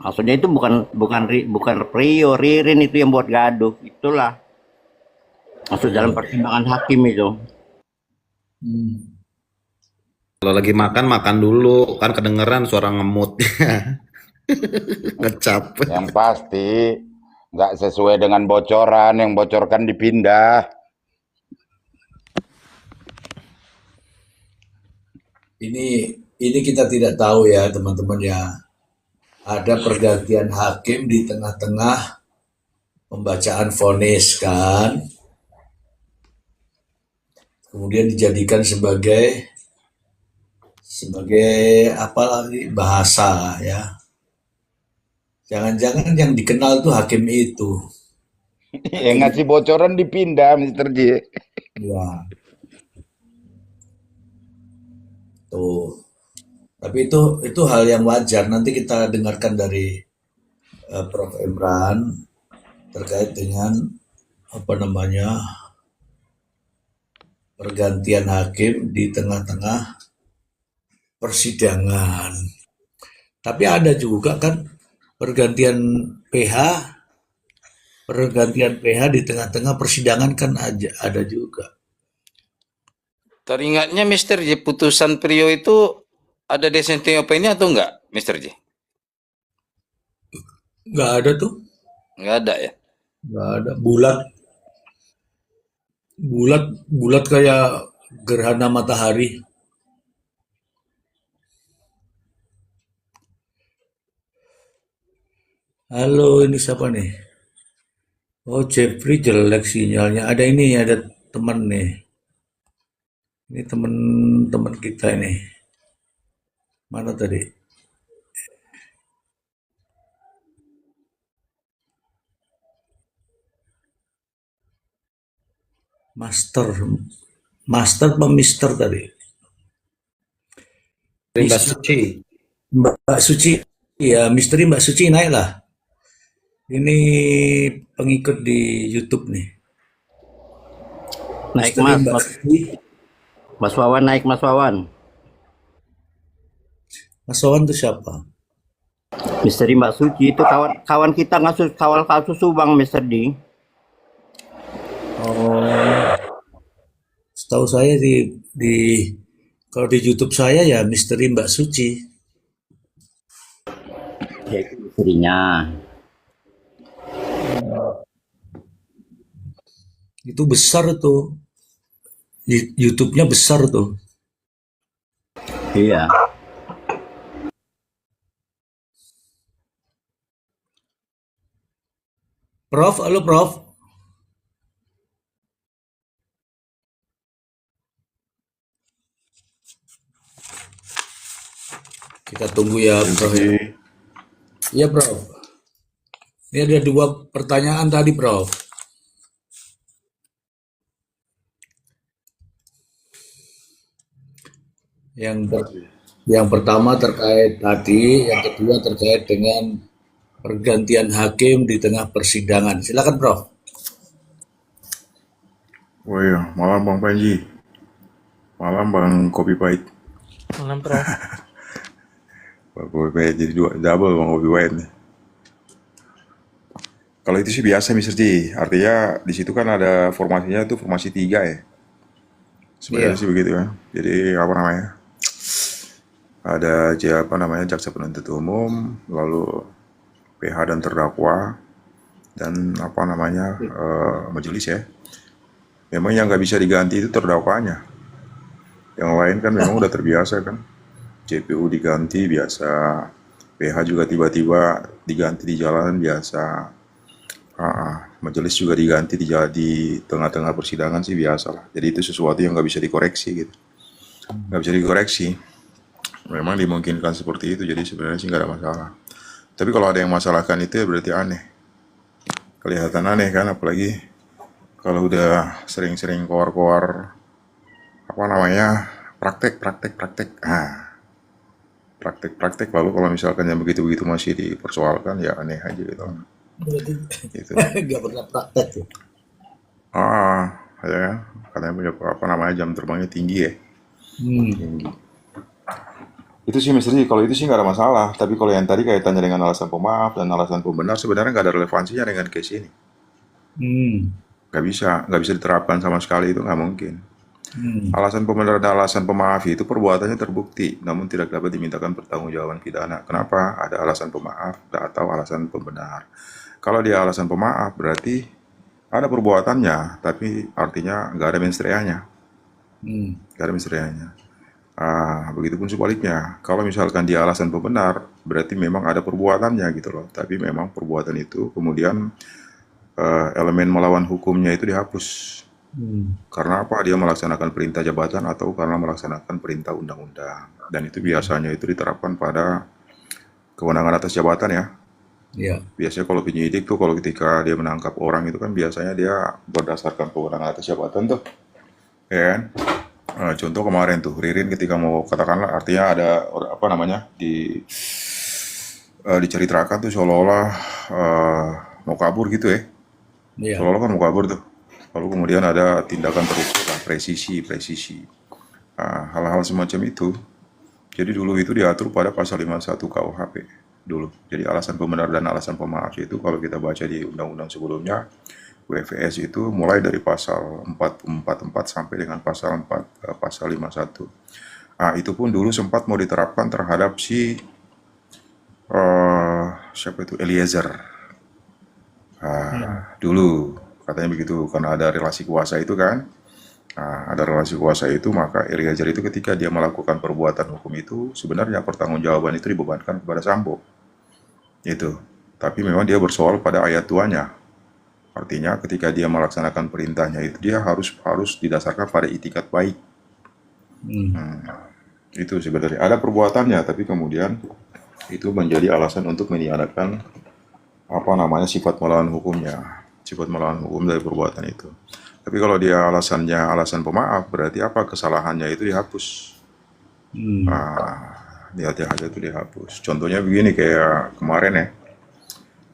Maksudnya itu bukan Prio, Ririn itu yang buat gaduh. Itulah maksud dalam pertimbangan hakim itu. Kalau lagi makan dulu, kan kedengeran suara ngemutnya. Ngecap. Yang pasti nggak sesuai dengan bocoran, yang bocorkan dipindah. Ini kita tidak tahu ya teman-teman ya. Ada pergantian hakim di tengah-tengah pembacaan vonis kan. Kemudian dijadikan sebagai apa lagi bahasa ya. Jangan-jangan yang dikenal tuh hakim itu. Yang ngasih bocoran dipindah, Mr. J. Ya, tuh. Tapi itu hal yang wajar. Nanti kita dengarkan dari Prof. Imran terkait dengan apa namanya pergantian hakim di tengah-tengah persidangan. Tapi ada juga kan pergantian PH, di tengah-tengah persidangan kan ada juga. Teringatnya Mr. J, putusan Prio itu ada dissenting opinion atau enggak, Mr. J? Nggak ada tuh, Enggak ada ya? nggak ada. Bulat, bulat, bulat kayak gerhana matahari. Halo, ini siapa nih? Oh, Jeffrey jelek sinyalnya. Ada teman nih. Ini teman-teman kita ini. Mana tadi? Master, Master apa Mister tadi? Mbak Suci. Mbak Suci, ya misteri Mbak Suci naik lah. Ini pengikut di YouTube nih. Naik Misteri Mas, Mbak Mas, Suci. Mas Wawan naik Mas Wawan. Mas Wawan itu siapa? Misteri Mbak Suci itu kawan kita kawal kasus Subang, Mister D. Oh, setahu saya di kalau di YouTube saya ya misteri Mbak Suci. Ya itu misterinya. Itu besar tuh. YouTube-nya besar tuh. Iya. Prof, halo Prof. Kita tunggu ya Prof. Iya Prof. Ini ada 2 pertanyaan tadi Prof. Yang pertama terkait tadi, yang kedua terkait dengan pergantian hakim di tengah persidangan. Silakan Prof. Oh iya, malam Bang Panji. Malam Bang Kopi Pahit. Malam, Prof. Bang Kopi Pahit jadi double Bang Kopi Pahit nih. Kalau itu sih biasa Mr. J. Artinya di situ kan ada formasinya itu formasi 3 ya. Sebenarnya Iya. sih begitu kan. Jadi apa namanya? Ada jaksa penuntut umum, lalu PH dan terdakwa, dan majelis ya. Memang yang nggak bisa diganti itu terdakwanya. Yang lain kan memang udah terbiasa kan. CPU diganti biasa, PH juga tiba-tiba diganti di jalanan biasa. Majelis juga diganti di tengah-tengah persidangan sih biasa lah. Jadi itu sesuatu yang nggak bisa dikoreksi gitu. Nggak bisa dikoreksi. Memang dimungkinkan seperti itu, jadi sebenarnya sih nggak ada masalah. Tapi kalau ada yang masalahkan itu ya berarti aneh. Kelihatan aneh kan, apalagi kalau udah sering-sering koar-koar praktek. Praktek lalu kalau misalkan yang begitu-begitu masih dipersoalkan ya aneh aja gitu. Berarti Gitu. nggak pernah praktek ya. Ya, katanya punya jam terbangnya tinggi ya. Tinggi. Itu sih Mr. J, kalau itu sih nggak ada masalah. Tapi kalau yang tadi kaitannya dengan alasan pemaaf dan alasan pembenar sebenarnya nggak ada relevansinya dengan case ini. Nggak bisa diterapkan sama sekali, itu nggak mungkin. Alasan pembenar dan alasan pemaaf itu perbuatannya terbukti, namun tidak dapat dimintakan pertanggungjawaban pidana. Kenapa? Ada alasan pemaaf atau alasan pembenar. Kalau dia alasan pemaaf berarti ada perbuatannya, tapi artinya nggak ada mens reanya. Nggak ada mens reanya. Begitupun sebaliknya, kalau misalkan dia alasan pembenar, berarti memang ada perbuatannya gitu loh. Tapi memang perbuatan itu kemudian elemen melawan hukumnya itu dihapus. Karena apa? Dia melaksanakan perintah jabatan atau karena melaksanakan perintah undang-undang. Dan itu biasanya itu diterapkan pada kewenangan atas jabatan ya. Ya. Biasanya kalau penyidik tuh kalau ketika dia menangkap orang itu kan biasanya dia berdasarkan kewenangan atas jabatan tuh, ya kan? Contoh kemarin tuh Ririn ketika mau katakanlah artinya ada apa namanya diceritakan tuh seolah-olah mau kabur gitu ya. Ya. Seolah-olah kan mau kabur tuh. Lalu kemudian ada tindakan terukur lah, presisi. Hal-hal semacam itu. Jadi dulu itu diatur pada pasal 51 KUHP dulu. Jadi alasan pembenar dan alasan pemaaf itu kalau kita baca di undang-undang sebelumnya, WVS itu mulai dari pasal 444 sampai dengan pasal 51. Itu pun dulu sempat mau diterapkan terhadap si siapa itu Eliezer. Dulu katanya begitu karena ada relasi kuasa itu kan. Ada relasi kuasa itu maka Eliezer itu ketika dia melakukan perbuatan hukum itu sebenarnya pertanggungjawaban itu dibebankan kepada Sambo. Itu. Tapi memang dia bersoal pada ayat tuanya. Artinya ketika dia melaksanakan perintahnya itu dia harus didasarkan pada itikat baik. Itu sebenarnya ada perbuatannya tapi kemudian itu menjadi alasan untuk meniadakan apa namanya sifat melawan hukumnya. Sifat melawan hukum dari perbuatan itu. Tapi kalau dia alasannya alasan pemaaf berarti apa kesalahannya itu dihapus. Niatnya aja itu dihapus. Contohnya begini kayak kemarin ya.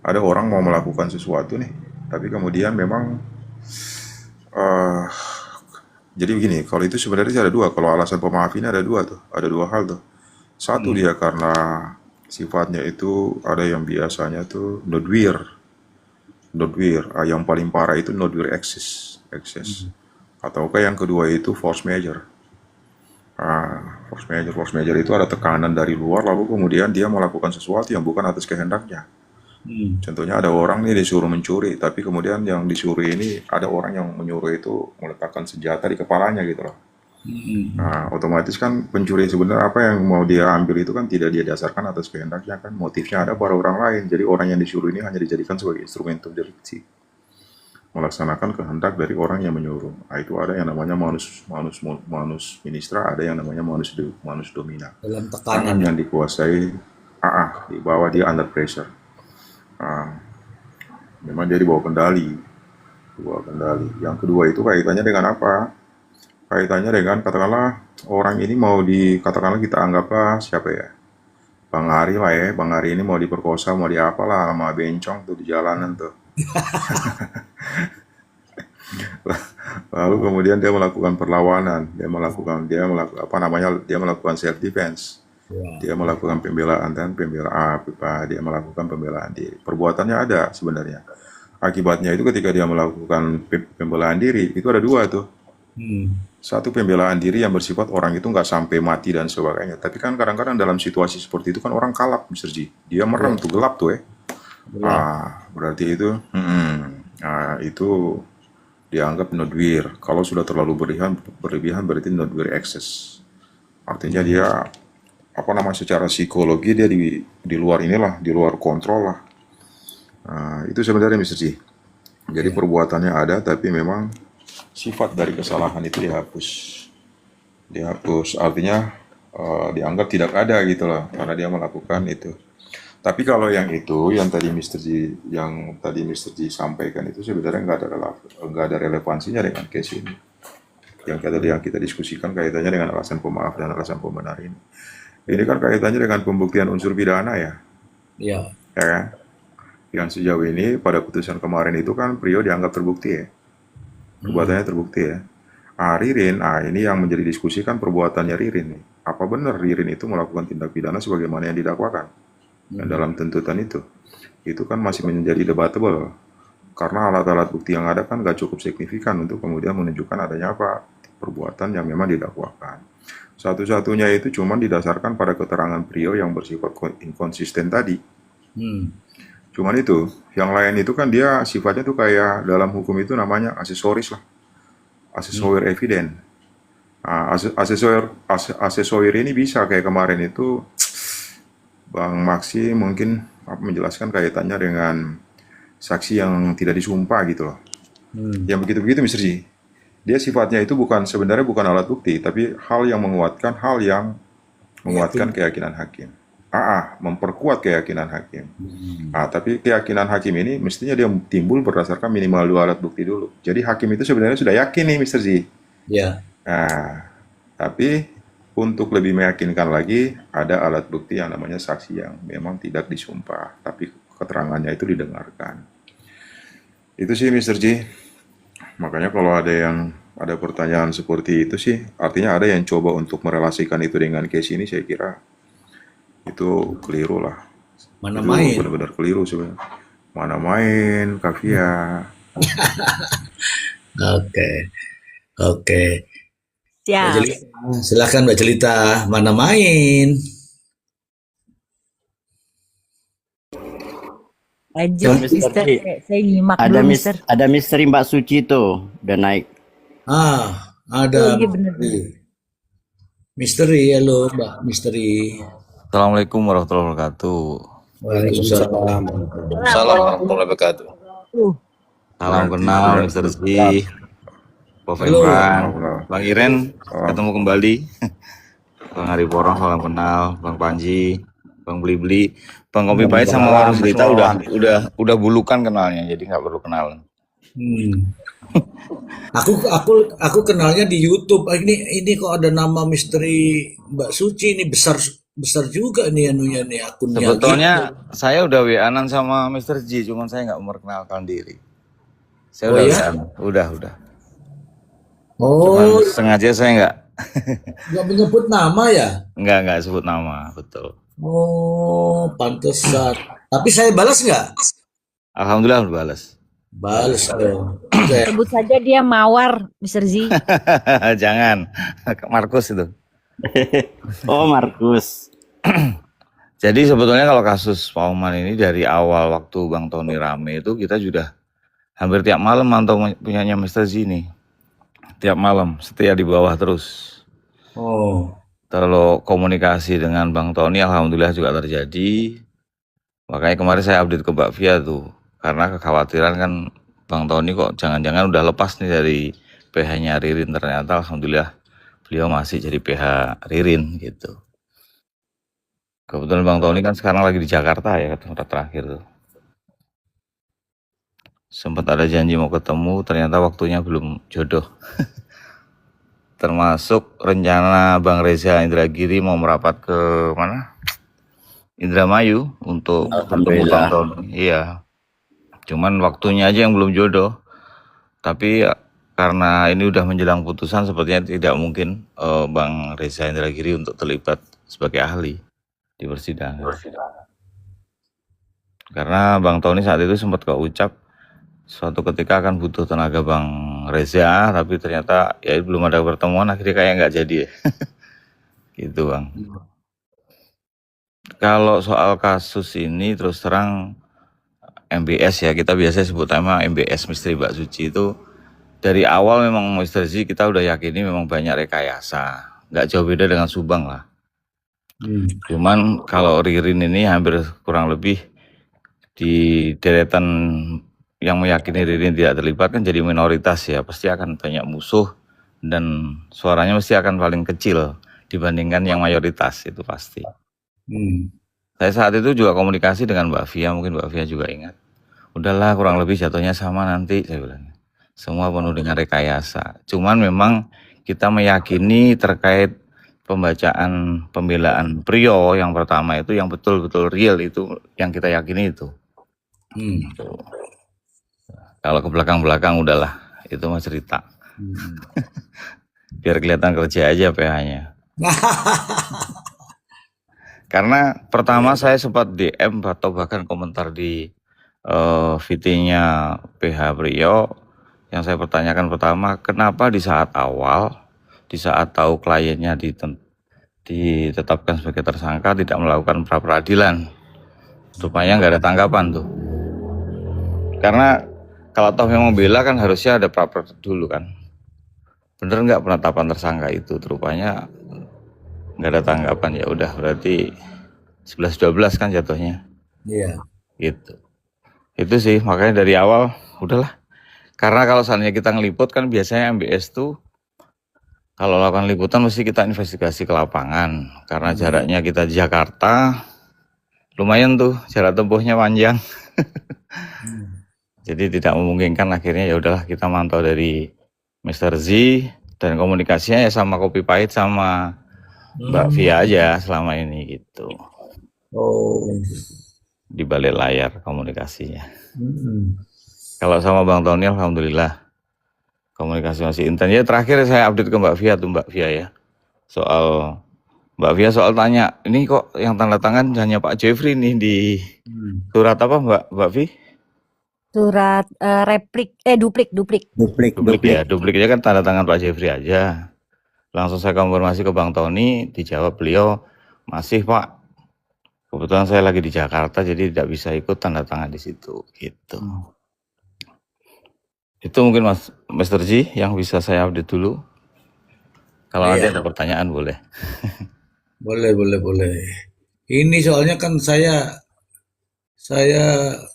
Ada orang mau melakukan sesuatu nih, tapi kemudian memang jadi begini, kalau itu sebenarnya ada dua. Kalau alasan pemaaf ini ada dua tuh, ada dua hal tuh. Satu dia karena sifatnya itu ada yang biasanya tuh nodwear, yang paling parah itu nodwear excess. Ataukah yang kedua itu force major. Force major itu ada tekanan dari luar lalu kemudian dia melakukan sesuatu yang bukan atas kehendaknya. Contohnya ada orang nih disuruh mencuri, tapi kemudian yang disuruh ini ada orang yang menyuruh itu meletakkan senjata di kepalanya gitu loh. Otomatis kan pencuri sebenarnya apa yang mau dia ambil itu kan tidak dia dasarkan atas kehendaknya kan, motifnya ada pada orang lain. Jadi orang yang disuruh ini hanya dijadikan sebagai instrumen untuk delikti, melaksanakan kehendak dari orang yang menyuruh. Itu ada yang namanya manus ministra, ada yang namanya manus domina. Dalam tekanan yang dikuasai, di bawah dia under pressure. Memang dia dibawa kendali. Yang kedua itu kaitannya dengan apa? Kaitannya dengan katakanlah orang ini mau katakanlah kita anggaplah siapa ya? Bang Ari lah ya. Bang Ari ini mau diperkosa, mau diapalah sama bencong tuh di jalanan tuh. Lalu kemudian dia melakukan perlawanan, dia melakukan self defense. Dia melakukan pembelaan dia melakukan pembelaan diri. Perbuatannya ada sebenarnya. Akibatnya itu ketika dia melakukan pembelaan diri, itu ada dua tuh. Satu pembelaan diri yang bersifat orang itu nggak sampai mati dan sebagainya. Tapi kan kadang-kadang dalam situasi seperti itu kan orang kalap, Mr. G. Dia merem tuh, gelap tuh ya. Berarti itu, itu dianggap nodwear. Kalau sudah terlalu berlebihan berarti nodwear excess. Artinya dia secara psikologi dia di luar inilah, di luar kontrol lah. Itu sebenarnya Mr. G. Jadi perbuatannya ada tapi memang sifat dari kesalahan itu dihapus. Artinya dianggap tidak ada gitu loh karena dia melakukan itu. Tapi kalau yang tadi Mr. G sampaikan itu sebenarnya nggak ada relevansinya dengan case ini. Yang kita diskusikan kaitannya dengan alasan pemaaf dan alasan pembenar ini. Ini kan kaitannya dengan pembuktian unsur pidana ya. Ya kan? Yang sejauh ini pada putusan kemarin itu kan Prio dianggap terbukti ya. Perbuatannya terbukti ya. Ririn, ini yang menjadi diskusi kan perbuatannya Ririn nih. Apa benar Ririn itu melakukan tindak pidana sebagaimana yang didakwakan? Dan dalam tuntutan itu kan masih menjadi debatable. Karena alat-alat bukti yang ada kan gak cukup signifikan untuk kemudian menunjukkan adanya perbuatan yang memang didakwakan. Satu-satunya itu cuma didasarkan pada keterangan Prio yang bersifat inkonsisten tadi. Cuman itu, yang lain itu kan dia sifatnya tuh kayak dalam hukum itu namanya aksesoris lah. Aksesor evidence. Aksesor ini bisa kayak kemarin itu Bang Maksi mungkin menjelaskan kaitannya dengan saksi yang tidak disumpah gitu loh. Yang begitu-begitu Mr. G. Dia sifatnya itu sebenarnya bukan alat bukti, tapi hal yang menguatkan keyakinan hakim. memperkuat keyakinan hakim. Tapi keyakinan hakim ini mestinya dia timbul berdasarkan minimal 2 alat bukti dulu. Jadi hakim itu sebenarnya sudah yakin nih Mr. Z. Ya. Nah, tapi untuk lebih meyakinkan lagi, ada alat bukti yang namanya saksi yang memang tidak disumpah, tapi keterangannya itu didengarkan. Itu sih Mr. J. Makanya kalau ada pertanyaan seperti itu sih, artinya ada yang coba untuk merelasikan itu dengan case ini, saya kira itu keliru lah. Mana Itu main? benar-benar keliru sebenarnya. Mana main, Kavia. Oke. Mbak Siap. Jelita, silakan Mbak Jelita, mana main? Lanjut, Mr. Mister. J, Saya nyimak dulu, Mister. ada misteri Mbak Suci tuh udah naik. Ada Iya bener. misteri, halo Mbak Misteri. Assalamualaikum warahmatullahi wabarakatuh. Waalaikumsalam. Salam warahmatullahi wabarakatuh. Salam kenal Mr. Z, Prof. Halo. Imran, Bang Iren, ketemu kembali. Bang Hari Porong, salam kenal. Bang Panji, Bang Beli-Beli, Bang Kopi Pahit sama Warung Cerita udah bulukan kenalnya, jadi nggak perlu kenalan. Aku kenalnya di YouTube. Ini kok ada nama misteri Mbak Suci, ini besar juga nih anunya nih akunnya. Sebetulnya saya udah WA-an sama Mr. Z, cuman saya nggak memperkenalkan diri. Saya udah ya? WA-an, udah. Oh, Cuman sengaja saya nggak menyebut nama ya? nggak sebut nama, betul. Oh, pantesan. Tapi saya balas nggak? Alhamdulillah udah balas. Balas dong. Oke. Sebut saja dia Mawar, Mister Z. Jangan, Markus itu. Oh, Markus. Jadi sebetulnya kalau kasus Pak Oman ini dari awal waktu Bang Tony rame itu kita sudah hampir tiap malam mantau punyanya Mr. Z nih. Tiap malam, setia di bawah terus. Oh, Kalau komunikasi dengan Bang Tony alhamdulillah juga terjadi. Makanya kemarin saya update ke Mbak Via tuh. Karena kekhawatiran kan Bang Tony kok jangan-jangan udah lepas nih dari PH-nya Ririn. Ternyata alhamdulillah beliau masih jadi PH Ririn gitu. Kebetulan Bang Tony kan sekarang lagi di Jakarta ya, tempat terakhir tuh. Sempat ada janji mau ketemu, ternyata waktunya belum jodoh. Termasuk rencana Bang Reza Indragiri mau merapat ke mana? Indramayu untuk bertemu Bang Tony. Iya. Cuman waktunya aja yang belum jodoh. Tapi karena ini udah menjelang putusan, sepertinya tidak mungkin Bang Reza Indragiri untuk terlibat sebagai ahli di persidangan. Karena Bang Tony saat itu sempat keucap suatu ketika akan butuh tenaga Bang Reza, tapi ternyata ya belum ada pertemuan, akhirnya kayak nggak jadi ya. Gitu Bang. Kalau soal kasus ini terus terang MBS ya, kita biasa sebut nama MBS Misteri Mbak Suci itu dari awal memang Mr. Z kita udah yakini memang banyak rekayasa, nggak jauh beda dengan Subang lah. Cuman kalau Ririn ini hampir kurang lebih di deretan yang meyakini Ririn tidak terlibat kan jadi minoritas ya, pasti akan banyak musuh dan suaranya mesti akan paling kecil dibandingkan yang mayoritas, itu pasti. Saya saat itu juga komunikasi dengan Mbak Via, mungkin Mbak Via juga ingat. Udahlah kurang lebih jatuhnya sama nanti, saya bilang. Semua penuh dengan rekayasa. Cuman memang kita meyakini terkait pembacaan pembelaan Priyo yang pertama itu yang betul-betul real, itu yang kita yakini itu. Kalau ke belakang-belakang udahlah, itu mah cerita. Biar kelihatan kerja aja PH-nya. Karena pertama saya sempat DM atau bahkan komentar di VT-nya PH Priyo, yang saya pertanyakan pertama, kenapa di saat awal, di saat tahu kliennya ditetapkan sebagai tersangka tidak melakukan pra peradilan, supaya nggak ada tanggapan tuh. Karena kalau toh memang bela kan harusnya ada pra peradilan dulu kan. Bener nggak penetapan tersangka itu? Rupanya nggak ada tanggapan, ya udah berarti 11-12 kan jatuhnya. Iya. Gitu. Itu sih makanya dari awal udahlah. Karena kalau seandainya kita ngeliput kan biasanya MBS tuh kalau lakukan liputan mesti kita investigasi ke lapangan. Karena jaraknya kita di Jakarta, lumayan tuh jarak tempuhnya panjang. Hmm. Jadi tidak memungkinkan, akhirnya ya udahlah kita mantau dari Mr. Z, dan komunikasinya ya sama Kopi Pahit sama Mbak Via aja selama ini gitu. Oh. Di balik layar komunikasinya. Hmm. Kalau sama Bang Tony alhamdulillah komunikasi masih intens. Ya terakhir saya update ke Mbak Via tuh, Mbak Via ya. Mbak Via soal tanya, ini kok yang tanda tangan hanya Pak Jeffrey nih di surat apa Mbak Vi? Surat duplik. Duplik ya, dupliknya kan tanda tangan Pak Jeffrey aja. Langsung saya konfirmasi ke Bang Tony, dijawab beliau, masih Pak. Kebetulan saya lagi di Jakarta, jadi tidak bisa ikut tanda tangan di situ, gitu. Itu mungkin Mr. G yang bisa saya update dulu. Kalau ada pertanyaan boleh. Boleh. Ini soalnya kan saya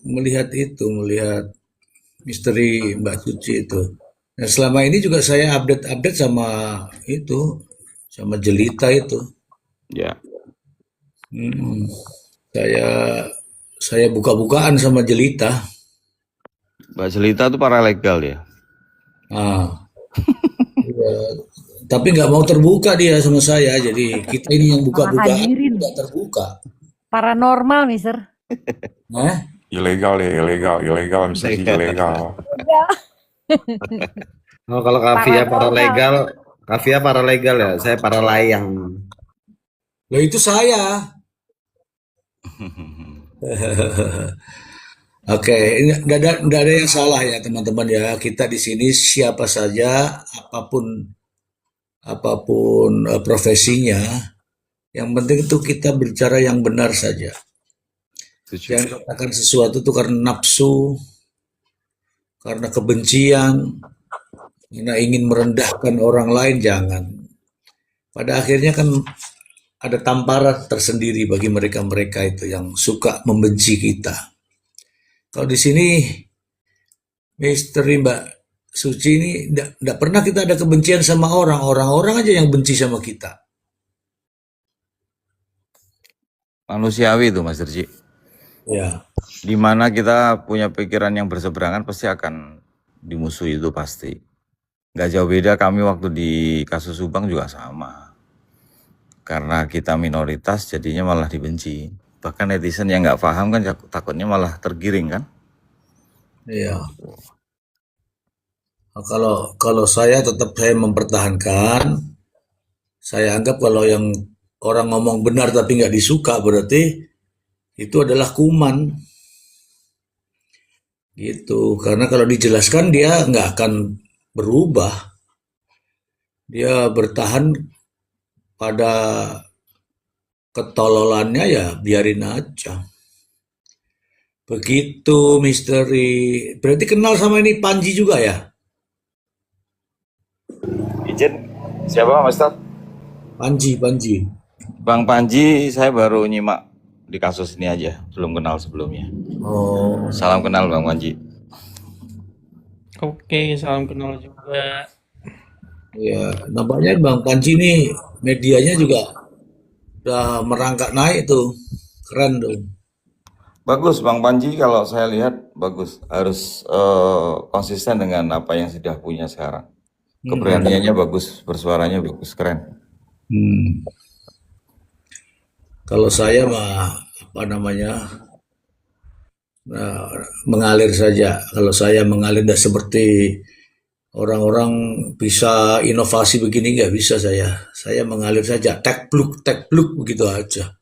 melihat misteri Mbak Suci itu. Nah, selama ini juga saya update sama Jelita itu. Ya. Saya buka-bukaan sama Jelita. Mbak Jelita itu paralegal ya? Ya, tapi nggak mau terbuka dia sama saya, jadi kita ini yang buka-bukaan tidak terbuka. Paranormal, Mister. Ilegal, misalnya ilegal. Oh, kalau Kavia paralegal ya, saya paralayang. Loh itu saya. Oke, ini nggak ada yang salah ya teman-teman ya. Kita di sini siapa saja, apapun profesinya, yang penting itu kita bicara yang benar saja. Jangan katakan sesuatu itu karena nafsu, karena kebencian, karena ingin merendahkan orang lain, jangan. Pada akhirnya kan ada tamparan tersendiri bagi mereka-mereka itu yang suka membenci kita. Kalau di sini misteri Mbak Suci ini tidak pernah kita ada kebencian sama orang aja yang benci sama kita. Manusiawi itu Mas Derji. Ya. Dimana kita punya pikiran yang berseberangan pasti akan dimusuhi, itu pasti. Nggak jauh beda kami waktu di kasus Subang juga sama. Karena kita minoritas jadinya malah dibenci. Bahkan netizen yang nggak paham kan takutnya malah tergiring kan. Iya. Nah, kalau saya tetap saya mempertahankan, saya anggap kalau yang orang ngomong benar tapi nggak disuka berarti itu adalah kuman. Gitu. Karena kalau dijelaskan dia nggak akan berubah. Dia bertahan pada ketololannya, ya biarin aja. Begitu misteri. Berarti kenal sama ini Panji juga ya? Izin, siapa Mas Tad? Panji. Bang Panji saya baru nyimak di kasus ini aja, belum kenal sebelumnya. Oh. Salam kenal Bang Panji. Oke, salam kenal juga. Ya, nampaknya Bang Panji ini medianya juga udah merangkak naik tuh. Keren tuh. Bagus Bang Panji, kalau saya lihat bagus. Harus konsisten dengan apa yang sudah punya sekarang. Keberaniannya bagus, bersuaranya bagus, keren. Kalau saya mengalir saja. Kalau saya mengalir tidak seperti orang-orang bisa inovasi begini, nggak bisa saya. Saya mengalir saja, tekpluk begitu aja.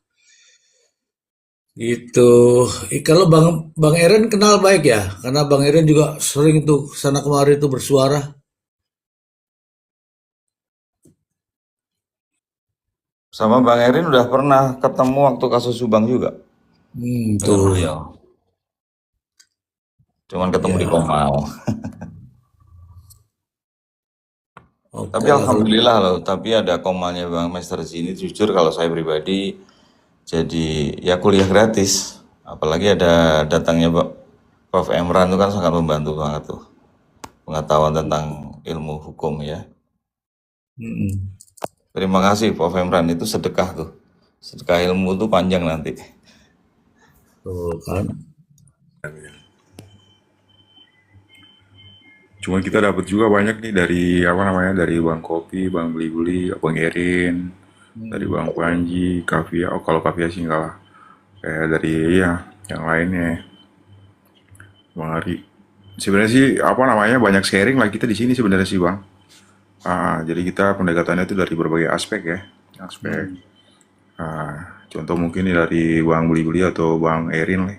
Gitu. Kalau Bang Eren kenal baik ya, karena Bang Eren juga sering tuh sana kemari tuh bersuara. Sama Bang Erin udah pernah ketemu waktu kasus Subang juga. Tuh. Cuman ketemu di Komau. Tapi alhamdulillah loh, tapi ada komalnya Bang Master sini. Jujur kalau saya pribadi, jadi ya kuliah gratis. Apalagi ada datangnya Prof. Emran itu kan sangat membantu banget tuh. Pengetahuan tentang ilmu hukum ya. Terima kasih Prof. Emran, itu sedekah tuh. Sedekah ilmu tuh panjang nanti. Tuh kan. Cuma kita dapat juga banyak nih dari apa namanya, dari Bang Kopi, Bang Beli-Beli, Bang Erin, dari Bang Panji, Kavia. Oh kalau Kavia sih enggak lah. Kayak dari ya yang lainnya, Bang Ari. Sebenarnya sih apa namanya, banyak sharing lah kita di sini sebenarnya sih Bang. Jadi kita pendekatannya itu dari berbagai aspek ya, aspek. Contoh mungkin nih dari Bang Beli-Beli atau Bang Erin lah.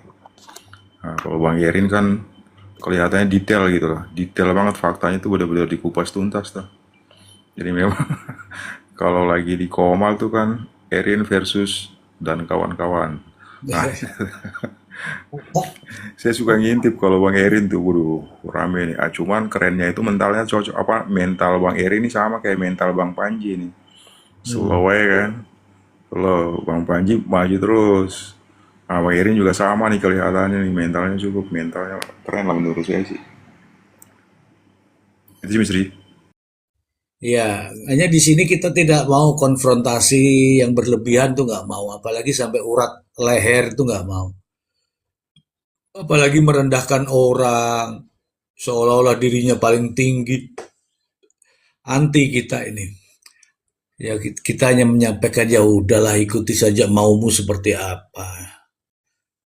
Kalau Bang Erin kan kelihatannya detail gitu loh, detail banget faktanya tuh benar-benar dikupas tuntas tuh. Jadi memang kalau lagi di Komal tuh kan Erin versus dan kawan-kawan. Nah, saya suka ngintip kalau Bang Erin tuh, waduh rame nih. Cuman kerennya itu mentalnya cocok, apa mental Bang Erin ini sama kayak mental Bang Panji nih. Slow aja kan. Slow, Bang Panji maju terus. Bang Erin juga sama nih kelihatannya nih, mentalnya keren lah menurut saya sih. Itu sih Misteri. Ya, hanya di sini kita tidak mau konfrontasi yang berlebihan tuh nggak mau, apalagi sampai urat leher tuh nggak mau. Apalagi merendahkan orang, seolah-olah dirinya paling tinggi, anti kita ini. Ya kita hanya menyampaikan ya udahlah ikuti saja maumu seperti apa,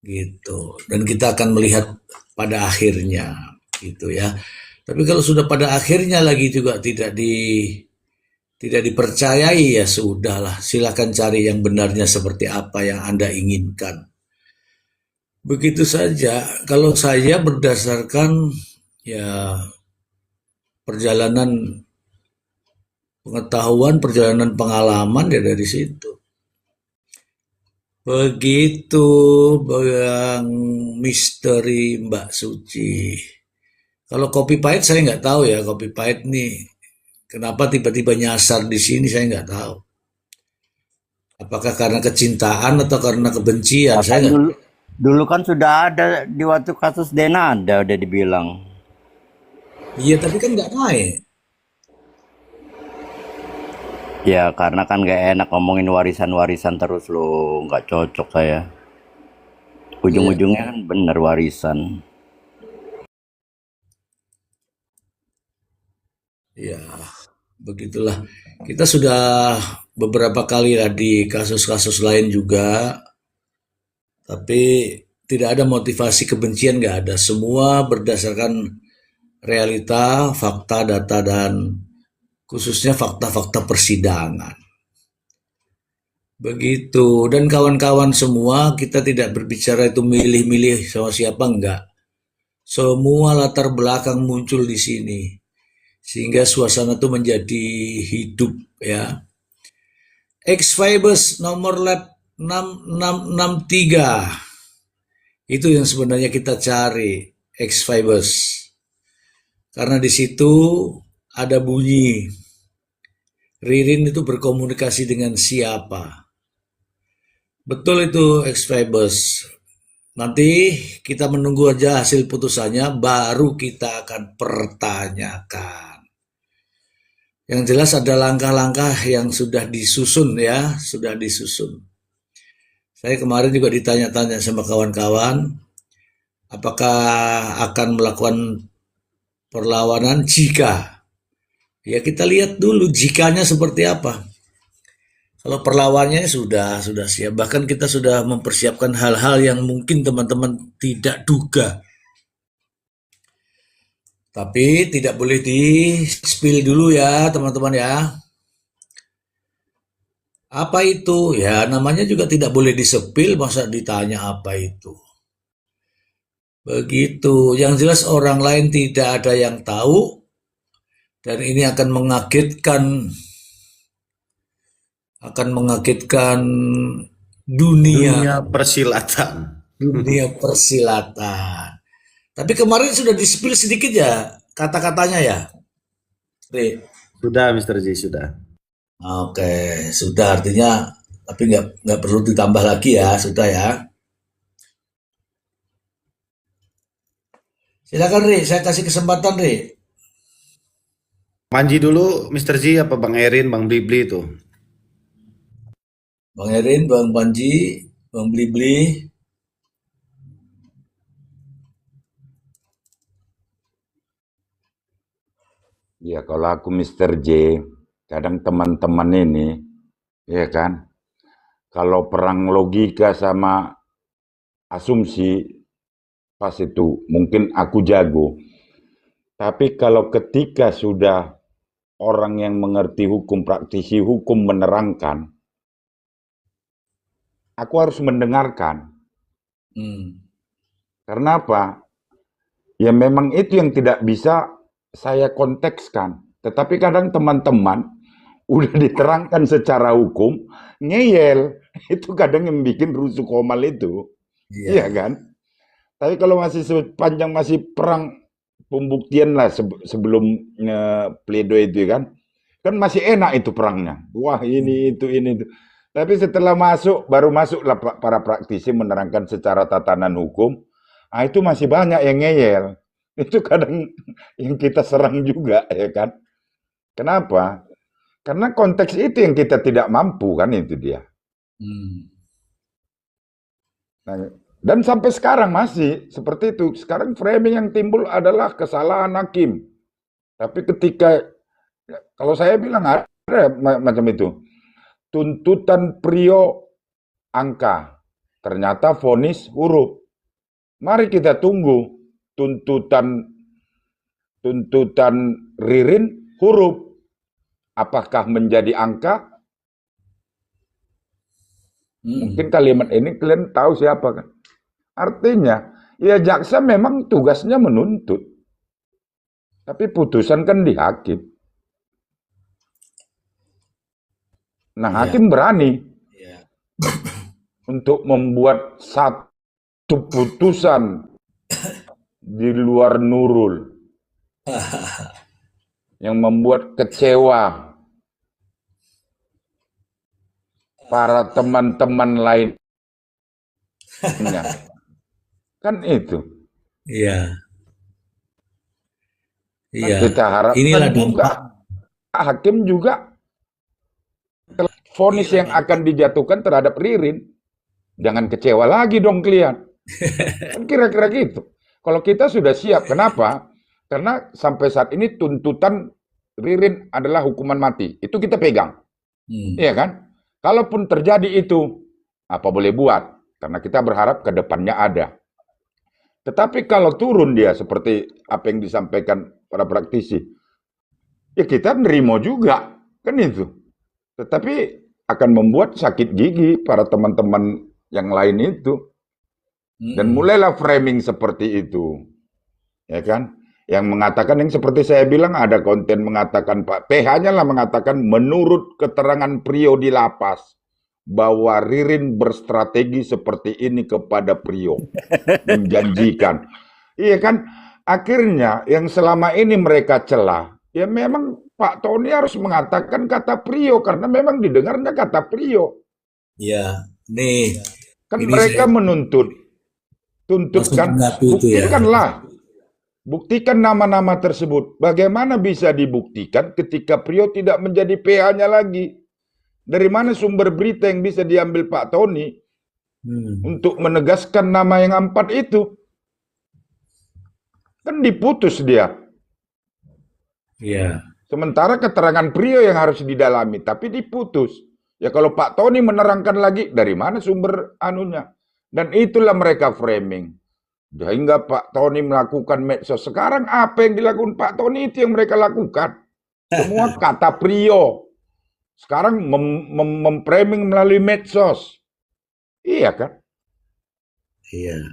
gitu. Dan kita akan melihat pada akhirnya, gitu ya. Tapi kalau sudah pada akhirnya lagi juga tidak dipercayai ya sudahlah, silakan cari yang benarnya seperti apa yang Anda inginkan. Begitu saja. Kalau saya berdasarkan ya perjalanan pengetahuan, perjalanan pengalaman ya dari situ. Begitu Bang Misteri Mbak Suci. Kalau kopi pahit saya nggak tahu ya, kopi pahit nih kenapa tiba-tiba nyasar di sini saya nggak tahu. Apakah karena kecintaan atau karena kebencian? Saya Bahkan nggak. dulu kan sudah ada di waktu kasus Denada udah dibilang. Iya tapi kan nggak naik. Ya karena kan gak enak ngomongin warisan-warisan terus loh, nggak cocok saya. Iya. Ujung-ujungnya kan bener warisan. Ya, begitulah. Kita sudah beberapa kali lah di kasus-kasus lain juga, tapi tidak ada motivasi kebencian, nggak ada. Semua berdasarkan realita, fakta, data, dan khususnya fakta-fakta persidangan. Begitu. Dan kawan-kawan semua, kita tidak berbicara itu milih-milih sama siapa, enggak. Semua latar belakang muncul di sini. Sehingga suasana itu menjadi hidup ya. X-Fibers nomor lab 6663. Itu yang sebenarnya kita cari, X-Fibers. Karena di situ ada bunyi Ririn itu berkomunikasi dengan siapa. Betul itu X-Fibers. Nanti kita menunggu aja hasil putusannya, baru kita akan pertanyakan. Yang jelas ada langkah-langkah yang sudah disusun ya, sudah disusun. Saya kemarin juga ditanya-tanya sama kawan-kawan, apakah akan melakukan perlawanan jika? Ya kita lihat dulu jikanya seperti apa. Kalau perlawannya sudah siap, bahkan kita sudah mempersiapkan hal-hal yang mungkin teman-teman tidak duga. Tapi tidak boleh di-spill dulu ya teman-teman ya. Apa itu? Ya namanya juga tidak boleh di-spill, masa ditanya apa itu. Begitu. Yang jelas orang lain tidak ada yang tahu. Dan ini akan mengagetkan dunia persilatan. persilatan. Tapi kemarin sudah di-spill sedikit ya kata-katanya ya, Ri? Sudah, Mr. Z, sudah. Oke, sudah artinya, tapi nggak perlu ditambah lagi ya, sudah ya. Silakan Ri, saya kasih kesempatan Ri. Panji dulu, Mr. Z apa Bang Erin, Bang Blibli itu? Bang Erin, Bang Panji, Bang Blibli. Ya kalau aku Mister J, kadang teman-teman ini, ya kan, kalau perang logika sama asumsi, pas itu mungkin aku jago. Tapi kalau ketika sudah orang yang mengerti hukum, praktisi hukum menerangkan, aku harus mendengarkan. Karena apa? Ya memang itu yang tidak bisa saya kontekskan. Tetapi kadang teman-teman udah diterangkan secara hukum, ngeyel. Itu kadang yang bikin rusuh komal itu. Iya kan? Tapi kalau masih sepanjang masih perang pembuktian lah sebelum pledoi itu kan masih enak itu perangnya. Wah ini itu. Tapi setelah baru masuklah para praktisi menerangkan secara tatanan hukum, itu masih banyak yang ngeyel. Itu kadang yang kita serang juga ya kan. Kenapa? Karena konteks itu yang kita tidak mampu kan itu dia. Nah, dan sampai sekarang masih seperti itu. Sekarang framing yang timbul adalah kesalahan hakim. Tapi ketika, kalau saya bilang ada macam itu. Tuntutan prio angka. Ternyata vonis huruf. Mari kita tunggu tuntutan Ririn huruf. Apakah menjadi angka? Mungkin kalimat ini kalian tahu siapa kan? Artinya, ya jaksa memang tugasnya menuntut. Tapi putusan kan di hakim. Nah, hakim berani untuk membuat satu putusan di luar nurul. Yang membuat kecewa para teman-teman lainnya. Kan itu. Iya. Kita harapkan Inilah juga hakim juga vonis yang akan dijatuhkan terhadap Ririn. Jangan kecewa lagi dong kalian. Kan kira-kira gitu. Kalau kita sudah siap, kenapa? Karena sampai saat ini tuntutan Ririn adalah hukuman mati. Itu kita pegang. Iya kan? Kalaupun terjadi itu, apa boleh buat? Karena kita berharap ke depannya ada. Tetapi kalau turun dia seperti apa yang disampaikan para praktisi, ya kita nerimo juga. Kan itu. Tetapi akan membuat sakit gigi para teman-teman yang lain itu. Dan mulailah framing seperti itu. Ya kan? Yang mengatakan, yang seperti saya bilang ada konten mengatakan, Pak PH-nya lah mengatakan menurut keterangan Prio di lapas bahwa Ririn berstrategi seperti ini kepada Prio, menjanjikan. Iya kan, akhirnya yang selama ini mereka celah, ya memang Pak Tony harus mengatakan kata Prio karena memang didengarnya kata Prio. Iya, nih. Kan mereka tuntutkan, buktikanlah. Buktikan nama-nama tersebut. Bagaimana bisa dibuktikan ketika Prio tidak menjadi PH-nya lagi? Dari mana sumber berita yang bisa diambil Pak Tony untuk menegaskan nama yang 4 itu? Kan diputus dia. Iya. Sementara keterangan Prio yang harus didalami, tapi diputus. Ya kalau Pak Tony menerangkan lagi, dari mana sumber anunya? Dan itulah mereka framing. Sehingga Pak Tony melakukan medsos. Sekarang apa yang dilakukan Pak Tony itu yang mereka lakukan. Semua kata Prio. Sekarang memframing melalui medsos. Iya kan? Iya.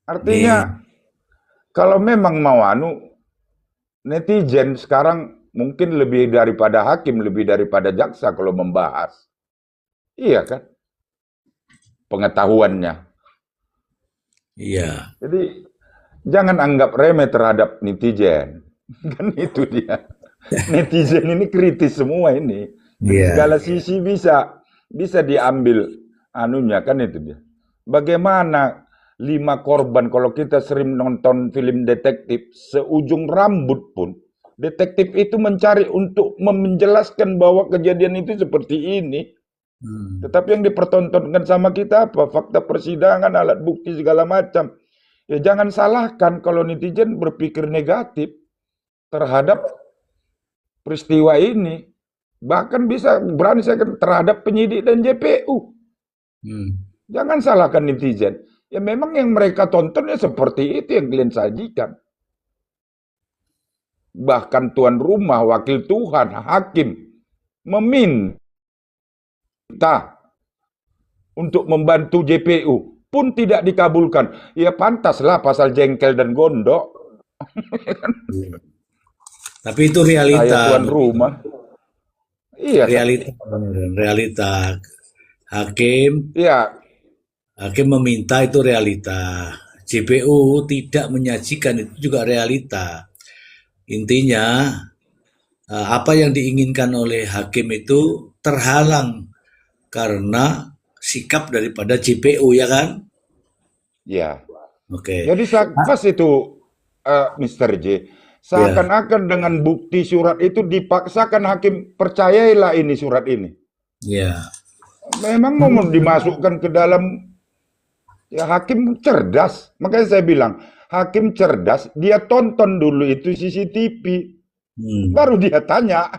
Artinya, kalau memang mau netizen sekarang mungkin lebih daripada hakim, lebih daripada jaksa kalau membahas. Iya kan? Pengetahuannya. Iya. Jadi jangan anggap remeh terhadap netizen. Kan itu dia. Netizen ini kritis semua ini. Segala sisi bisa diambil anunya kan itu dia. Bagaimana 5 korban kalau kita sering nonton film detektif seujung rambut pun detektif itu mencari untuk menjelaskan bahwa kejadian itu seperti ini. Tetapi yang dipertontonkan sama kita apa? Fakta persidangan, alat bukti segala macam. Ya jangan salahkan kalau netizen berpikir negatif. terhadap peristiwa ini. Bahkan bisa berani saya katakan terhadap penyidik dan JPU. Jangan salahkan netizen. Ya memang yang mereka tonton ya seperti itu yang kalian sajikan. Bahkan tuan rumah, wakil Tuhan, hakim meminta untuk membantu JPU pun tidak dikabulkan. Ya pantaslah pasal jengkel dan gondok. Tapi itu realita. Saya tuan rumah. Iya. Realita. Hakim Iya. meminta, itu realita. JPU tidak menyajikan, itu juga realita. Intinya apa yang diinginkan oleh hakim itu terhalang karena sikap daripada JPU, ya kan? Ya. Oke. Jadi pas itu Mr. J, seakan-akan dengan bukti surat itu dipaksakan hakim percayailah ini surat ini. Ya. Memang mau dimasukkan ke dalam. Ya hakim cerdas, makanya saya bilang hakim cerdas, dia tonton dulu itu CCTV, baru dia tanya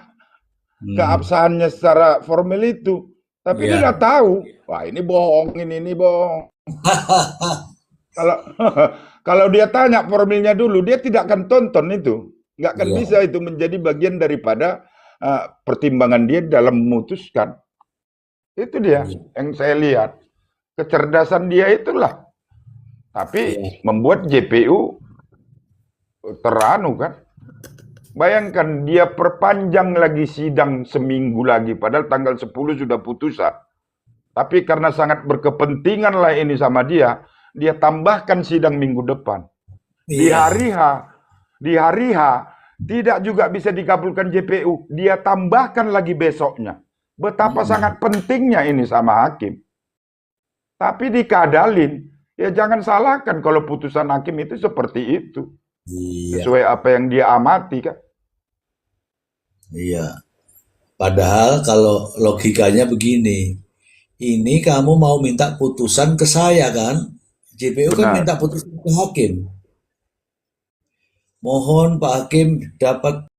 keabsahannya secara formal itu, tapi dia udah tahu, wah ini bohong, ini bohong. Kalau dia tanya formilnya dulu, dia tidak akan tonton itu, nggak akan bisa itu menjadi bagian daripada pertimbangan dia dalam memutuskan. Itu dia yang saya lihat. Kecerdasan dia itulah. Tapi membuat JPU teranu kan. Bayangkan dia perpanjang lagi sidang seminggu lagi. Padahal tanggal 10 sudah putusan. Tapi karena sangat berkepentingan lah ini sama dia tambahkan sidang minggu depan. Di hari H tidak juga bisa dikabulkan JPU. Dia tambahkan lagi besoknya. Betapa sangat pentingnya ini sama hakim. Tapi dikadalin, ya jangan salahkan kalau putusan hakim itu seperti itu. Sesuai apa yang dia amati kan. Iya. Padahal kalau logikanya begini, ini kamu mau minta putusan ke saya kan? JPU kan minta putusan ke hakim. Mohon Pak Hakim dapat